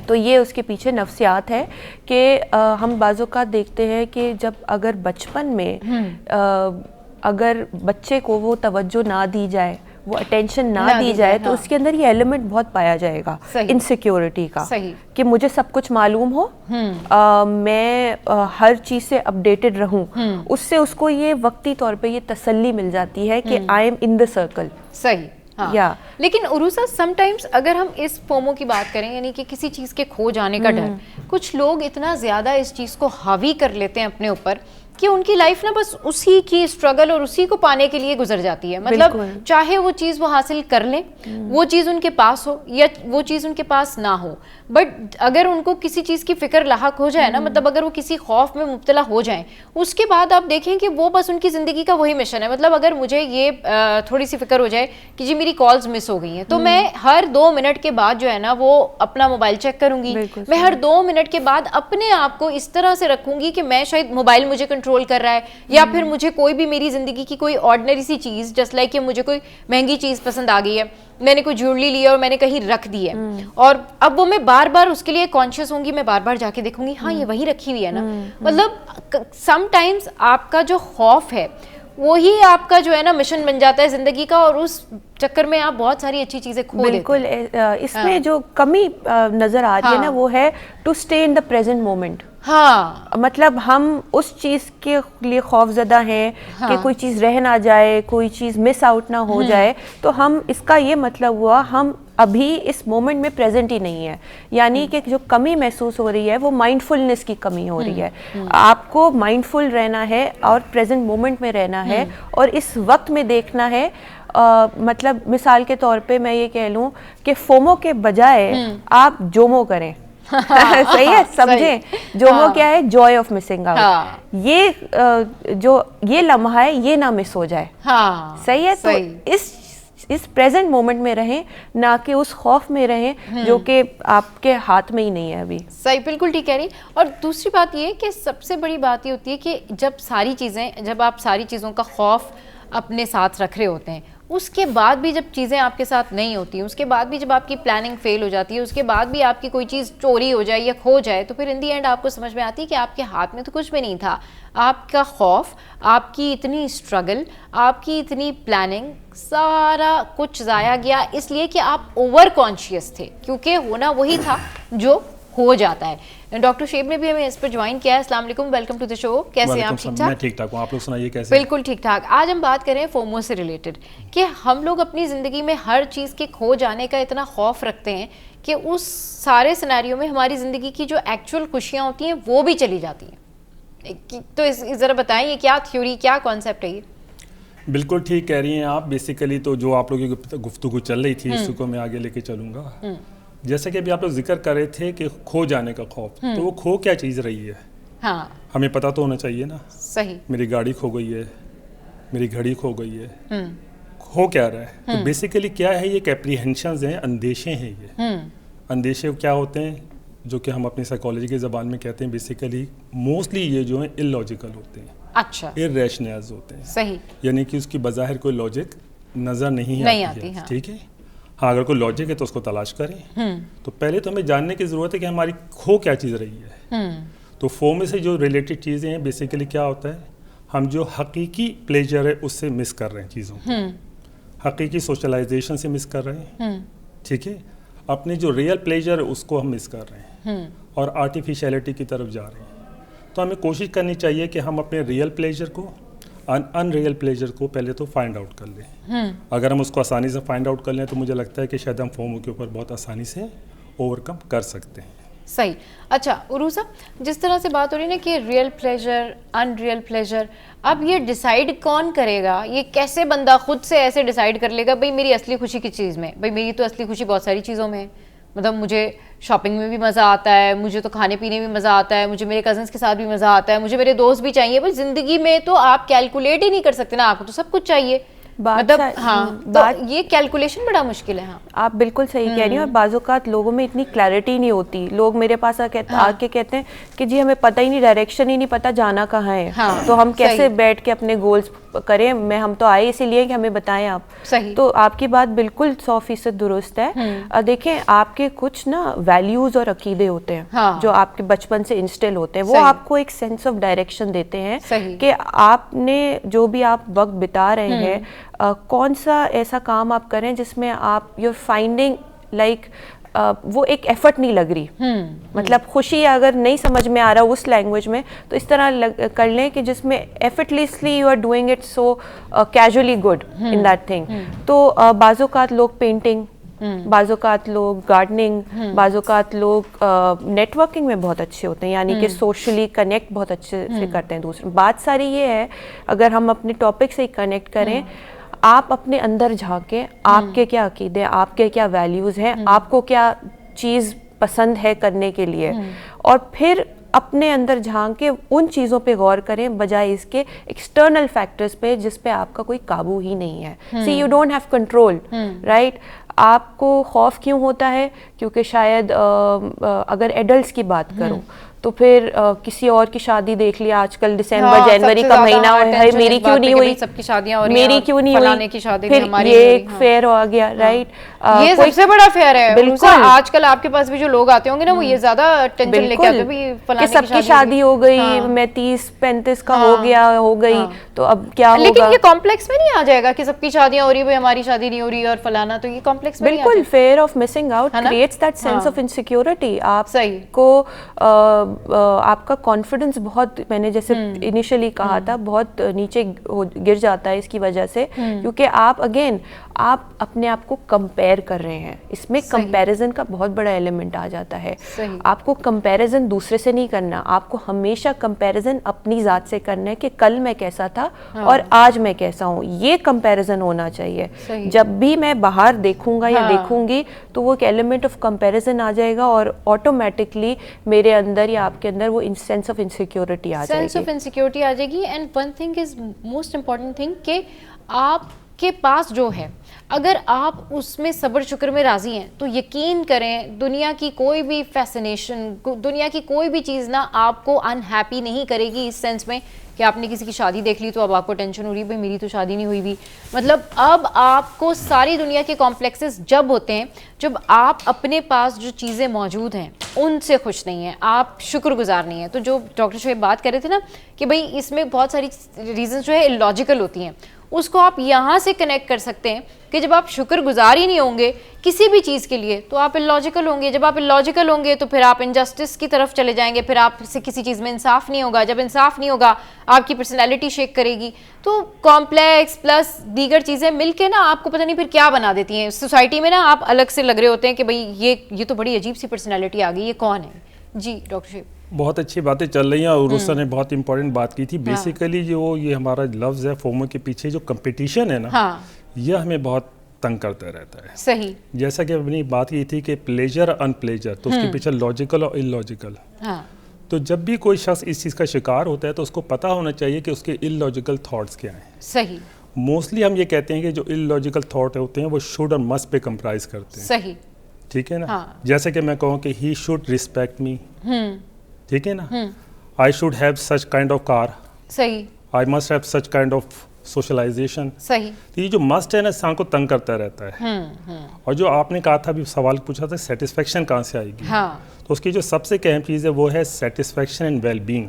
تو یہ اس کے پیچھے نفسیات ہے کہ ہم بعض اوقات دیکھتے ہیں کہ جب اگر بچپن میں اگر بچے کو وہ توجہ نہ دی جائے، وہ اٹینشن نہ دی جائے، تو اس کے اندر یہ ایلیمنٹ بہت پایا جائے گا انسیکیورٹی کا، کہ مجھے سب کچھ معلوم ہو، میں ہر چیز سے اپڈیٹڈ رہوں۔ اس سے اس کو یہ وقتی طور پہ یہ تسلی مل جاتی ہے کہ I am in the circle. صحیح۔ لیکن عروسہ سم ٹائمز اگر ہم اس فومو کی بات کریں، یعنی کہ کسی چیز کے کھو جانے کا ڈر، کچھ لوگ اتنا زیادہ اس چیز کو حاوی کر لیتے ہیں اپنے اوپر کہ ان کی لائف نا بس اسی کی اسٹرگل اور اسی کو پانے کے لیے گزر جاتی ہے. مطلب چاہے وہ چیز وہ حاصل کر لیں, وہ چیز ان کے پاس ہو یا وہ چیز ان کے پاس نہ ہو, بٹ اگر ان کو کسی چیز کی فکر لاحق ہو جائے نا, مطلب اگر وہ کسی خوف میں مبتلا ہو جائیں, اس کے بعد آپ دیکھیں کہ وہ بس ان کی زندگی کا وہی مشن ہے. مطلب اگر مجھے یہ تھوڑی سی فکر ہو جائے کہ جی میری کالز مس ہو گئی ہیں, تو میں ہر 2 منٹ کے بعد جو ہے نا وہ اپنا موبائل چیک کروں گی. میں ہر 2 منٹ کے بعد اپنے آپ کو اس طرح سے رکھوں گی کہ میں شاید موبائل مجھے کنٹرول کر رہا ہے, یا پھر مجھے کوئی بھی میری زندگی کی کوئی آرڈنری سی چیز, جسٹ لائک کہ مجھے کوئی مہنگی چیز پسند آ گئی ہے, میں نے کوئی جیولری لی ہے اور میں نے کہیں رکھ دی ہے, اور اب وہ میں بار بار اس کے لیے کانشیس ہوں گی, میں بار بار جا کے دیکھوں گی ہاں یہ وہی رکھی ہوئی ہے نا. مطلب سم ٹائمز آپ کا جو خوف ہے وہی آپ کا جو ہے نا مشن بن جاتا ہے زندگی کا, اور اس چکر میں آپ بہت ساری اچھی چیزیں کھو لیتے ہیں. بالکل, اس میں جو کمی نظر آ رہی ہے نا وہ ہے to stay in the present moment. ہاں, مطلب ہم اس چیز کے لیے خوف زدہ ہیں کہ کوئی چیز رہ نہ جائے, کوئی چیز مس آؤٹ نہ ہو جائے, تو ہم اس کا یہ مطلب ہوا ہم ابھی اس مومنٹ میں پریزنٹ ہی نہیں ہے. یعنی کہ جو کمی محسوس ہو رہی ہے وہ مائنڈ فلنس کی کمی ہو رہی ہے. آپ کو مائنڈ فل رہنا ہے اور پریزنٹ مومنٹ میں رہنا ہے, اور اس وقت میں دیکھنا ہے. مطلب مثال کے طور پہ میں یہ کہہ لوں کہ فومو کے بجائے آپ جومو کریں. صحیح ہے, سمجھیں جومو کیا ہے, جوائے آف مسنگ آؤٹ. یہ لمحہ ہے یہ نہ مس ہو جائے. صحیح ہے, تو اس پریزنٹ مومنٹ میں رہیں, نہ کہ اس خوف میں رہیں جو کہ آپ کے ہاتھ میں ہی نہیں ہے ابھی. صحیح, بالکل ٹھیک کہہ رہی. اور دوسری بات یہ کہ سب سے بڑی بات یہ ہوتی ہے کہ جب آپ ساری چیزوں کا خوف اپنے ساتھ رکھ رہے ہوتے ہیں, اس کے بعد بھی جب چیزیں آپ کے ساتھ نہیں ہوتی ہیں, اس کے بعد بھی جب آپ کی پلاننگ فیل ہو جاتی ہے, اس کے بعد بھی آپ کی کوئی چیز چوری ہو جائے یا کھو جائے, تو پھر ان دی اینڈ آپ کو سمجھ میں آتی ہے کہ آپ کے ہاتھ میں تو کچھ بھی نہیں تھا. آپ کا خوف, آپ کی اتنی اسٹرگل, آپ کی اتنی پلاننگ, سارا کچھ ضائع گیا اس لیے کہ آپ اوور کانشیس تھے, کیونکہ ہونا وہی تھا جو ہو جاتا ہے. ڈاکٹر شعیب نے بھی ہمیں اس پر جوائن کیا ہے. السلام علیکم, ویلکم ٹو دی شو. کیسے ہیں آپ؟ ٹھیک ٹھاک؟ میں ٹھیک ٹھاک ہوں, آپ لوگ سنائیے کیسے؟ بالکل ٹھیک ٹھاک. آج ہم بات کریں فومو سے ریلیٹڈ, کہ ہم لوگ اپنی زندگی میں ہر چیز کے کھو جانے کا اتنا خوف رکھتے ہیں کہ اس سارے سیناریو میں ہماری زندگی کی جو ایکچوئل خوشیاں ہوتی ہیں وہ بھی چلی جاتی ہیں. تو ذرا بتائیں یہ کیا تھیوری, کیا کانسیپٹ ہے یہ؟ بالکل ٹھیک کہہ رہی ہیں آپ. بیسیکلی تو جو آپ لوگوں کی گفتگو چل رہی تھی اس کو میں آگے لے کے چلوں گا. جیسے کہ ابھی آپ لوگ ذکر کر رہے تھے کہ کھو جانے کا خوف, تو وہ کھو کیا چیز رہی ہے ہمیں پتہ تو ہونا چاہیے نا. صحیح, میری گاڑی کھو گئی ہے, میری گھڑی کھو گئی ہے, کھو کیا رہا ہے؟ تو بیسیکلی کیا ہے, یہ ایک اپریہنشنز ہیں, اندیشے ہیں. یہ اندیشے کیا ہوتے ہیں جو کہ ہم اپنی سائیکالوجی کی زبان میں کہتے ہیں بیسیکلی موسٹلی یہ جو ہیں اللاجیکل ہوتے ہیں. اچھا, irrationals ہوتے ہیں. صحیح, یعنی کہ اس کی بظاہر کوئی لاجک نظر نہیں آتی ہے. ٹھیک ہے, ہاں اگر کوئی لاجک ہے تو اس کو تلاش کریں. تو پہلے تو ہمیں جاننے کی ضرورت ہے کہ ہماری کھو کیا چیز رہی ہے. تو فوم سے جو ریلیٹڈ چیزیں ہیں بیسیکلی کیا ہوتا ہے, ہم جو حقیقی پلیجر ہے اس سے مس کر رہے ہیں چیزوں کو, حقیقی سوشلائزیشن سے مس کر رہے ہیں. ٹھیک ہے, اپنے جو ریئل پلیجر ہے اس کو ہم مس کر رہے ہیں اور آرٹیفیشیلٹی کی طرف جا رہے ہیں. تو ہمیں کوشش کرنی چاہیے کہ ہم اپنے ریئل پلیجر کو, ان ریئل پلیجر کو پہلے تو فائنڈ آؤٹ کر لیں. اگر ہم اس کو آسانی سے فائنڈ آؤٹ کر لیں تو مجھے لگتا ہے کہ شاید ہم فومو کے اوپر بہت آسانی سے اوور کم کر سکتے ہیں. صحیح. اچھا عروسہ, جس طرح سے بات ہو رہی ہے نا کہ real pleasure, in real pleasure, اب یہ ڈیسائیڈ کون کرے گا؟ یہ کیسے بندہ خود سے ایسے ڈیسائیڈ کر لے گا بھائی میری اصلی خوشی کس چیز میں؟ بھائی میری تو اصلی خوشی بہت ساری چیزوں میں ہے. مطلب مجھے شاپنگ میں بھی مزہ آتا ہے, مجھے تو کھانے پینے میں مزہ آتا ہے, مجھے میرے کزنس کے ساتھ بھی مزہ آتا ہے, مجھے میرے دوست بھی چاہیے. بھائی زندگی میں تو آپ کیلکولیٹ ہی نہیں کر سکتے نا, آپ کو تو سب کچھ چاہیے. مطلب ہاں, تو یہ کیلکولیشن بڑا مشکل ہے. ہاں آپ بالکل صحیح کہہ رہی ہیں. اور بعض اوقات لوگوں میں اتنی کلیئرٹی نہیں ہوتی. لوگ میرے پاس آ کے کہتے ہیں کہ جی ہمیں پتہ ہی نہیں, ڈائریکشن ہی نہیں پتہ جانا کہاں ہے, تو ہم کیسے بیٹھ کے اپنے گولز کریں. ہم تو آئے اسی لیے کہ ہمیں بتائیں آپ. تو آپ کی بات بالکل 100% درست ہے. دیکھیں آپ کے کچھ نا ویلیوز اور عقیدے ہوتے ہیں جو آپ کے بچپن سے انسٹل ہوتے ہیں, وہ آپ کو ایک سینس آف ڈائریکشن دیتے ہیں کہ آپ نے جو بھی آپ وقت بتا رہے ہیں کون سا ایسا کام آپ کریں جس میں آپ یور فائنڈنگ لائک وہ ایک ایفرٹ نہیں لگ رہی. مطلب خوشی اگر نہیں سمجھ میں آ رہا اس لینگویج میں تو اس طرح کر لیں کہ جس میں effortlessly you are doing it so casually good in that thing. تو بعض اوقات لوگ پینٹنگ بعض اوقات لوگ گارڈننگ, بعض اوقات لوگ نیٹورکنگ میں بہت اچھے ہوتے ہیں, یعنی کہ سوشلی کنیکٹ بہت اچھے سے کرتے ہیں دوسرے. بات ساری یہ ہے, اگر ہم اپنے ٹاپک سے ہی کنیکٹ کریں, آپ اپنے اندر جھانکیں, آپ کے کیا عقیدے, آپ کے کیا ویلیوز ہیں, آپ کو کیا چیز پسند ہے کرنے کے لیے, اور پھر اپنے اندر جھانک کے ان چیزوں پہ غور کریں بجائے اس کے ایکسٹرنل فیکٹرز پہ جس پہ آپ کا کوئی قابو ہی نہیں ہے. See you don't have control, right. آپ کو خوف کیوں ہوتا ہے؟ کیونکہ شاید اگر ایڈلٹس کی بات کروں تو پھر کسی اور کی شادی دیکھ لیا آج کل, دسمبر جنوری کا مہینہ ہے, میری کیوں نہیں ہوئی, سب کی شادیاں ہو رہی ہیں, میری کیوں نہیں ہوئی, کی شادی پھر یہ ایک فیئر ہو گیا, رائٹ. یہ سب سے بڑا فیئر ہے. بالکل آج کل آپ کے پاس بھی جو لوگ آتے ہوں گے نا, وہ یہ زیادہ ٹینشن لے کے آتے ہیں کہ سب کی شادی ہو گئی, میں 30-35 کا ہو گیا, ہو گئی, تو اب کیا ہوگا. لیکن یہ کمپلیکس میں نہیں آ جائے گا کہ سب کی شادیاں ہو رہی ہے, ہماری شادی نہیں ہو رہی اور فلانا, تو یہ کمپلیکس میں بالکل fear of missing out creates that sense of insecurity. آپ کو آپ کا کانفیڈنس بہت, میں نے جیسے انیشلی کہا تھا, بہت نیچے گر جاتا ہے اس کی وجہ سے, کیونکہ آپ اگین آپ اپنے آپ کو کمپیئر کر رہے ہیں. اس میں کمپیریزن کا بہت بڑا ایلیمنٹ آ جاتا ہے. آپ کو کمپیریزن دوسرے سے نہیں کرنا, آپ کو ہمیشہ کمپیریزن اپنی ذات سے کرنا ہے کہ کل میں کیسا تھا اور آج میں کیسا ہوں, یہ کمپیریزن ہونا چاہیے. جب بھی میں باہر دیکھوں گا یا دیکھوں گی تو وہ ایک ایلیمنٹ آف کمپیریزن آ جائے گا اور آٹومیٹکلی میرے اندر یا آپ کے اندر وہ سینس آف انسیکیورٹی آ جائے گی. سینس آف انسیکیورٹی آ جائے گی. And one thing is most important thing کہ آپ کے پاس جو ہے, اگر آپ اس میں صبر شکر میں راضی ہیں تو یقین کریں دنیا کی کوئی بھی فیسنیشن, دنیا کی کوئی بھی چیز نہ آپ کو انہیپی نہیں کرے گی, اس سینس میں کہ آپ نے کسی کی شادی دیکھ لی تو اب آپ کو ٹینشن ہو رہی ہے, بھائی میری تو شادی نہیں ہوئی بھی. مطلب اب آپ کو ساری دنیا کے کمپلیکسز جب ہوتے ہیں جب آپ اپنے پاس جو چیزیں موجود ہیں ان سے خوش نہیں ہیں, آپ شکر گزار نہیں ہیں. تو جو ڈاکٹر شعیب بات کر رہے تھے نا کہ بھائی اس میں بہت ساری ریزنز جو ہے اللاجیکل ہوتی ہیں, اس کو آپ یہاں سے کنیکٹ کر سکتے ہیں کہ جب آپ شکر گزار ہی نہیں ہوں گے کسی بھی چیز کے لیے تو آپ اللاجیکل ہوں گے. جب آپ اللاجیکل ہوں گے تو پھر آپ انجسٹس کی طرف چلے جائیں گے, پھر آپ سے کسی چیز میں انصاف نہیں ہوگا. جب انصاف نہیں ہوگا آپ کی پرسنالٹی شیک کرے گی. تو کمپلیکس پلس دیگر چیزیں مل کے نا آپ کو پتہ نہیں پھر کیا بنا دیتی ہیں. سوسائٹی میں نا آپ الگ سے لگ رہے ہوتے ہیں کہ بھائی یہ تو بڑی عجیب سی پرسنالٹی آ گئی, یہ کون ہے. جی ڈاکٹر شعیب. بہت اچھی باتیں چل رہی ہیں اور عروسہ نے بہت امپورٹنٹ بات کی تھی. بیسیکلی جو یہ ہمارا لفظ ہے فومو کے پیچھے جو کمپٹیشن ہے نا, یہ ہمیں بہت تنگ کرتا رہتا ہے. صحیح. جیسا کہ اپنی بات کی تھی کہ پلیجر ان پلیجر, تو اس کے پیچھے لاجیکل اور ان لاجیکل. تو جب بھی کوئی شخص اس چیز کا شکار ہوتا ہے تو اس کو پتہ ہونا چاہیے کہ اس کے ان لاجیکل تھاٹس کیا ہیں. صحیح. موسٹلی ہم یہ کہتے ہیں کہ جو ان لاجیکل تھاٹ ہوتے ہیں وہ شوڈ اور مسٹ پہ کمپرائز کرتے ہیں. صحیح. ٹھیک ہے نا. جیسے کہ میں کہوں کہ ہی شوڈ ریسپیکٹ می, ٹھیک ہے نا, I should have such kind of car, صحیح, I must have such kind of socialization. صحیح. تو یہ جو مسٹ ہے نا انسان کو تنگ کرتا رہتا ہے. اور جو آپ نے کہا تھا ابھی سوال پوچھا تھا سیٹسفیکشن کہاں سے آئے گی, تو اس کی جو سب سے اہم چیز ہے وہ ہے satisfaction and well being.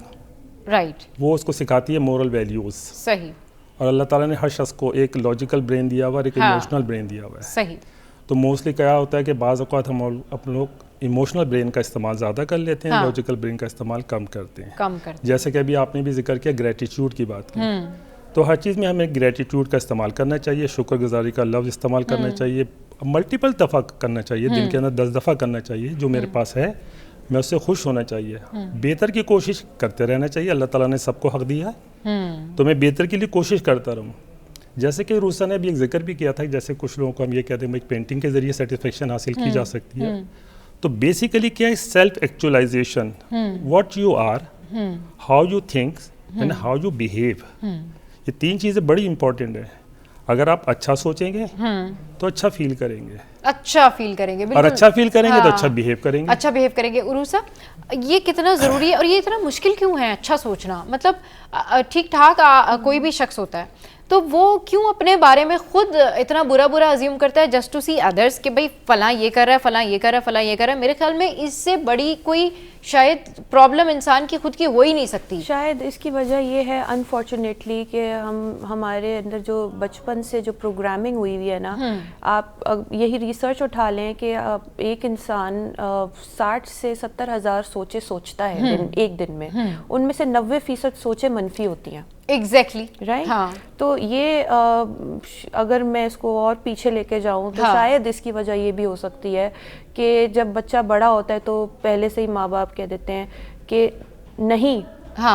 Right. وہ اس کو سکھاتی ہے مورل ویلیوز. صحیح. اور اللہ تعالیٰ نے ہر شخص کو ایک لاجیکل برین دیا ہوا ہے, ایک ایموشنل برین دیا ہوا ہے. صحیح. تو موسٹلی کیا ہوتا ہے کہ بعض اوقات ہم اپنے لوگ ایموشنل برین کا استعمال زیادہ کر لیتے ہیں, لاجیکل برین کا استعمال کم کرتے ہیں. جیسے کہ ابھی آپ نے بھی ذکر کیا گریٹیٹیوڈ کی بات کی, تو ہر چیز میں ہمیں گریٹیٹیوڈ کا استعمال کرنا چاہیے, شکر گزاری کا لفظ استعمال کرنا چاہیے, ملٹیپل دفعہ کرنا چاہیے, دن کے اندر 10 دفعہ کرنا چاہیے. جو میرے پاس ہے میں اس سے خوش ہونا چاہیے, بہتر کی کوشش کرتے رہنا چاہیے. اللہ تعالیٰ نے سب کو حق دیا ہے تو میں بہتر کے لیے کوشش کرتا رہوں. جیسے کہ روسا نے بھی ایک ذکر بھی کیا تھا, جیسے کچھ لوگوں کو ہم یہ کہتے ہیں ایک پینٹنگ کے ذریعے سیٹسفیکشن حاصل کی جا سکتی ہے. تو بیسیکلی کیا ہے self actualization, what you are, how you think and how you behave. یہ 3 چیزیں بڑی امپورٹنٹ ہیں. اگر آپ اچھا سوچیں گے تو اچھا فیل کریں گے, اچھا فیل کریں گے, اور اچھا فیل کریں گے تو اچھا بیہیو کریں گے. اچھا بیہیو کریں گے. عروسہ یہ کتنا ضروری ہے اور یہ اتنا مشکل کیوں ہے اچھا سوچنا؟ مطلب ٹھیک ٹھاک کوئی بھی شخص ہوتا ہے تو وہ کیوں اپنے بارے میں خود اتنا برا ازیوم کرتا ہے جسٹ ٹو سی ادرس کہ بھائی فلاں یہ کر رہا ہے, فلاں یہ کر رہا ہے, فلاں یہ کر رہا ہے. میرے خیال میں اس سے بڑی کوئی شاید پرابلم انسان کی خود کی ہو ہی نہیں سکتی. شاید اس کی وجہ یہ ہے انفارچونیٹلی کہ ہمارے اندر جو بچپن سے جو پروگرامنگ ہوئی ہوئی ہے نا, آپ یہی ریسرچ اٹھا لیں کہ ایک انسان 60 سے 70 ہزار سوچیں سوچتا ہے ایک دن میں, ان میں سے 90% سوچیں منفی ہوتی ہیں. Exactly right. تو یہ اگر میں اس کو اور پیچھے لے کے جاؤں تو شاید اس کی وجہ یہ بھی ہو سکتی ہے کہ جب بچہ بڑا ہوتا ہے تو پہلے سے ہی ماں باپ کہہ دیتے ہیں کہ نہیں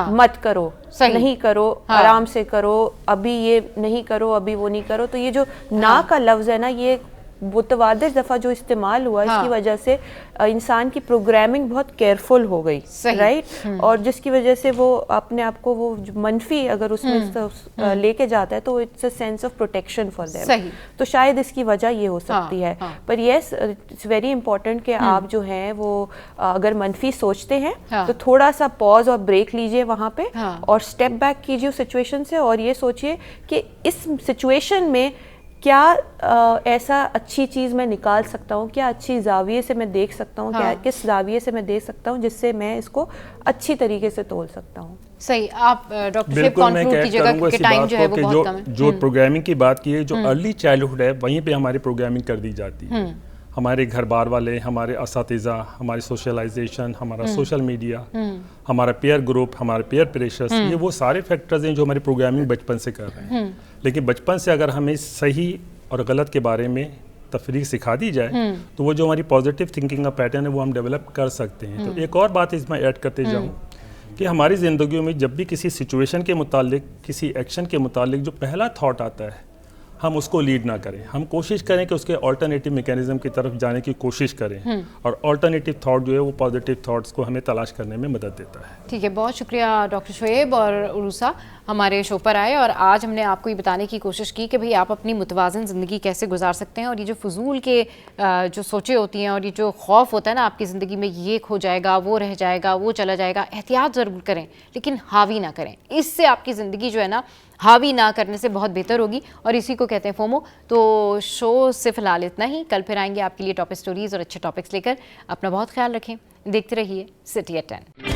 مت کرو, نہیں کرو, آرام سے کرو, ابھی یہ نہیں کرو, ابھی وہ نہیں کرو. تو یہ جو نا کا لفظ ہے نا, یہ متبادل دفعہ جو استعمال ہوا, اس کی وجہ سے انسان کی پروگرامنگ بہت کیئرفل ہو گئی, رائٹ, اور جس کی وجہ سے وہ اپنے آپ کو وہ منفی اگر اس میں لے کے جاتا ہے تو it's a sense of protection for them. تو شاید اس کی وجہ یہ ہو سکتی ہے. پر یس, اٹس ویری امپورٹنٹ کہ آپ جو ہیں وہ اگر منفی سوچتے ہیں تو تھوڑا سا پاز اور بریک لیجئے وہاں پہ, اور اسٹیپ بیک کیجئے اس سچویشن سے, اور یہ سوچئے کہ اس سچویشن میں کیا ایسا اچھی چیز میں نکال سکتا ہوں, کیا اچھی زاویے سے میں دیکھ سکتا ہوں, کیا کس زاویے سے میں دیکھ سکتا ہوں جس سے میں اس کو اچھی طریقے سے تول سکتا ہوں. صحیح. آپ ڈاکٹر شعیب کنکلوڈ کیجیے گا کہ ٹائم جو ہے وہ بہت کم ہے. جو پروگرامنگ کی بات کی ہے, جو ارلی چائلڈہڈ ہے وہیں پہ ہماری پروگرامنگ کر دی جاتی ہے. ہمارے گھر بار والے, ہمارے اساتذہ, ہماری سوشلائزیشن, ہمارا سوشل میڈیا, ہمارا پیئر گروپ, ہمارے پیئر پریشرز, یہ وہ سارے فیکٹرز ہیں جو ہماری پروگرامنگ بچپن سے کر رہے ہیں. لیکن بچپن سے اگر ہمیں صحیح اور غلط کے بارے میں تفریق سکھا دی جائے تو وہ جو ہماری پازیٹیو تھنکنگ کا پیٹرن ہے وہ ہم ڈیولپ کر سکتے ہیں. تو ایک اور بات اس میں ایڈ کرتے جاؤں کہ ہماری زندگیوں میں جب بھی کسی سچویشن کے متعلق, کسی ایکشن کے متعلق جو پہلا تھاٹ آتا ہے, ہم اس کو لیڈ نہ کریں, ہم کوشش کریں کہ اس کے آلٹرنیٹیو میکینزم کی طرف جانے کی کوشش کریں, اور آلٹرنیٹیو تھاٹ جو ہے وہ پازیٹیو تھاٹس کو ہمیں تلاش کرنے میں مدد دیتا ہے. ٹھیک ہے, بہت شکریہ ڈاکٹر شعیب اور عروسہ ہمارے شو پر آئے, اور آج ہم نے آپ کو یہ بتانے کی کوشش کی کہ بھئی آپ اپنی متوازن زندگی کیسے گزار سکتے ہیں, اور یہ جو فضول کے جو سوچیں ہوتی ہیں اور یہ جو خوف ہوتا ہے نا آپ کی زندگی میں, یہ کھو جائے گا, وہ رہ جائے گا, وہ چلا جائے گا, احتیاط ضرور کریں لیکن حاوی نہ کریں. اس سے آپ کی زندگی جو ہے نا حاوی نہ کرنے سے بہت بہتر ہوگی, اور اسی کو کہتے ہیں فومو. تو شو سے فی الحال اتنا ہی, کل پھر آئیں گے آپ کے لیے ٹاپ اسٹوریز اور اچھے ٹاپکس لے کر. اپنا بہت خیال رکھیں, دیکھتے رہیے سٹی ایٹ 10.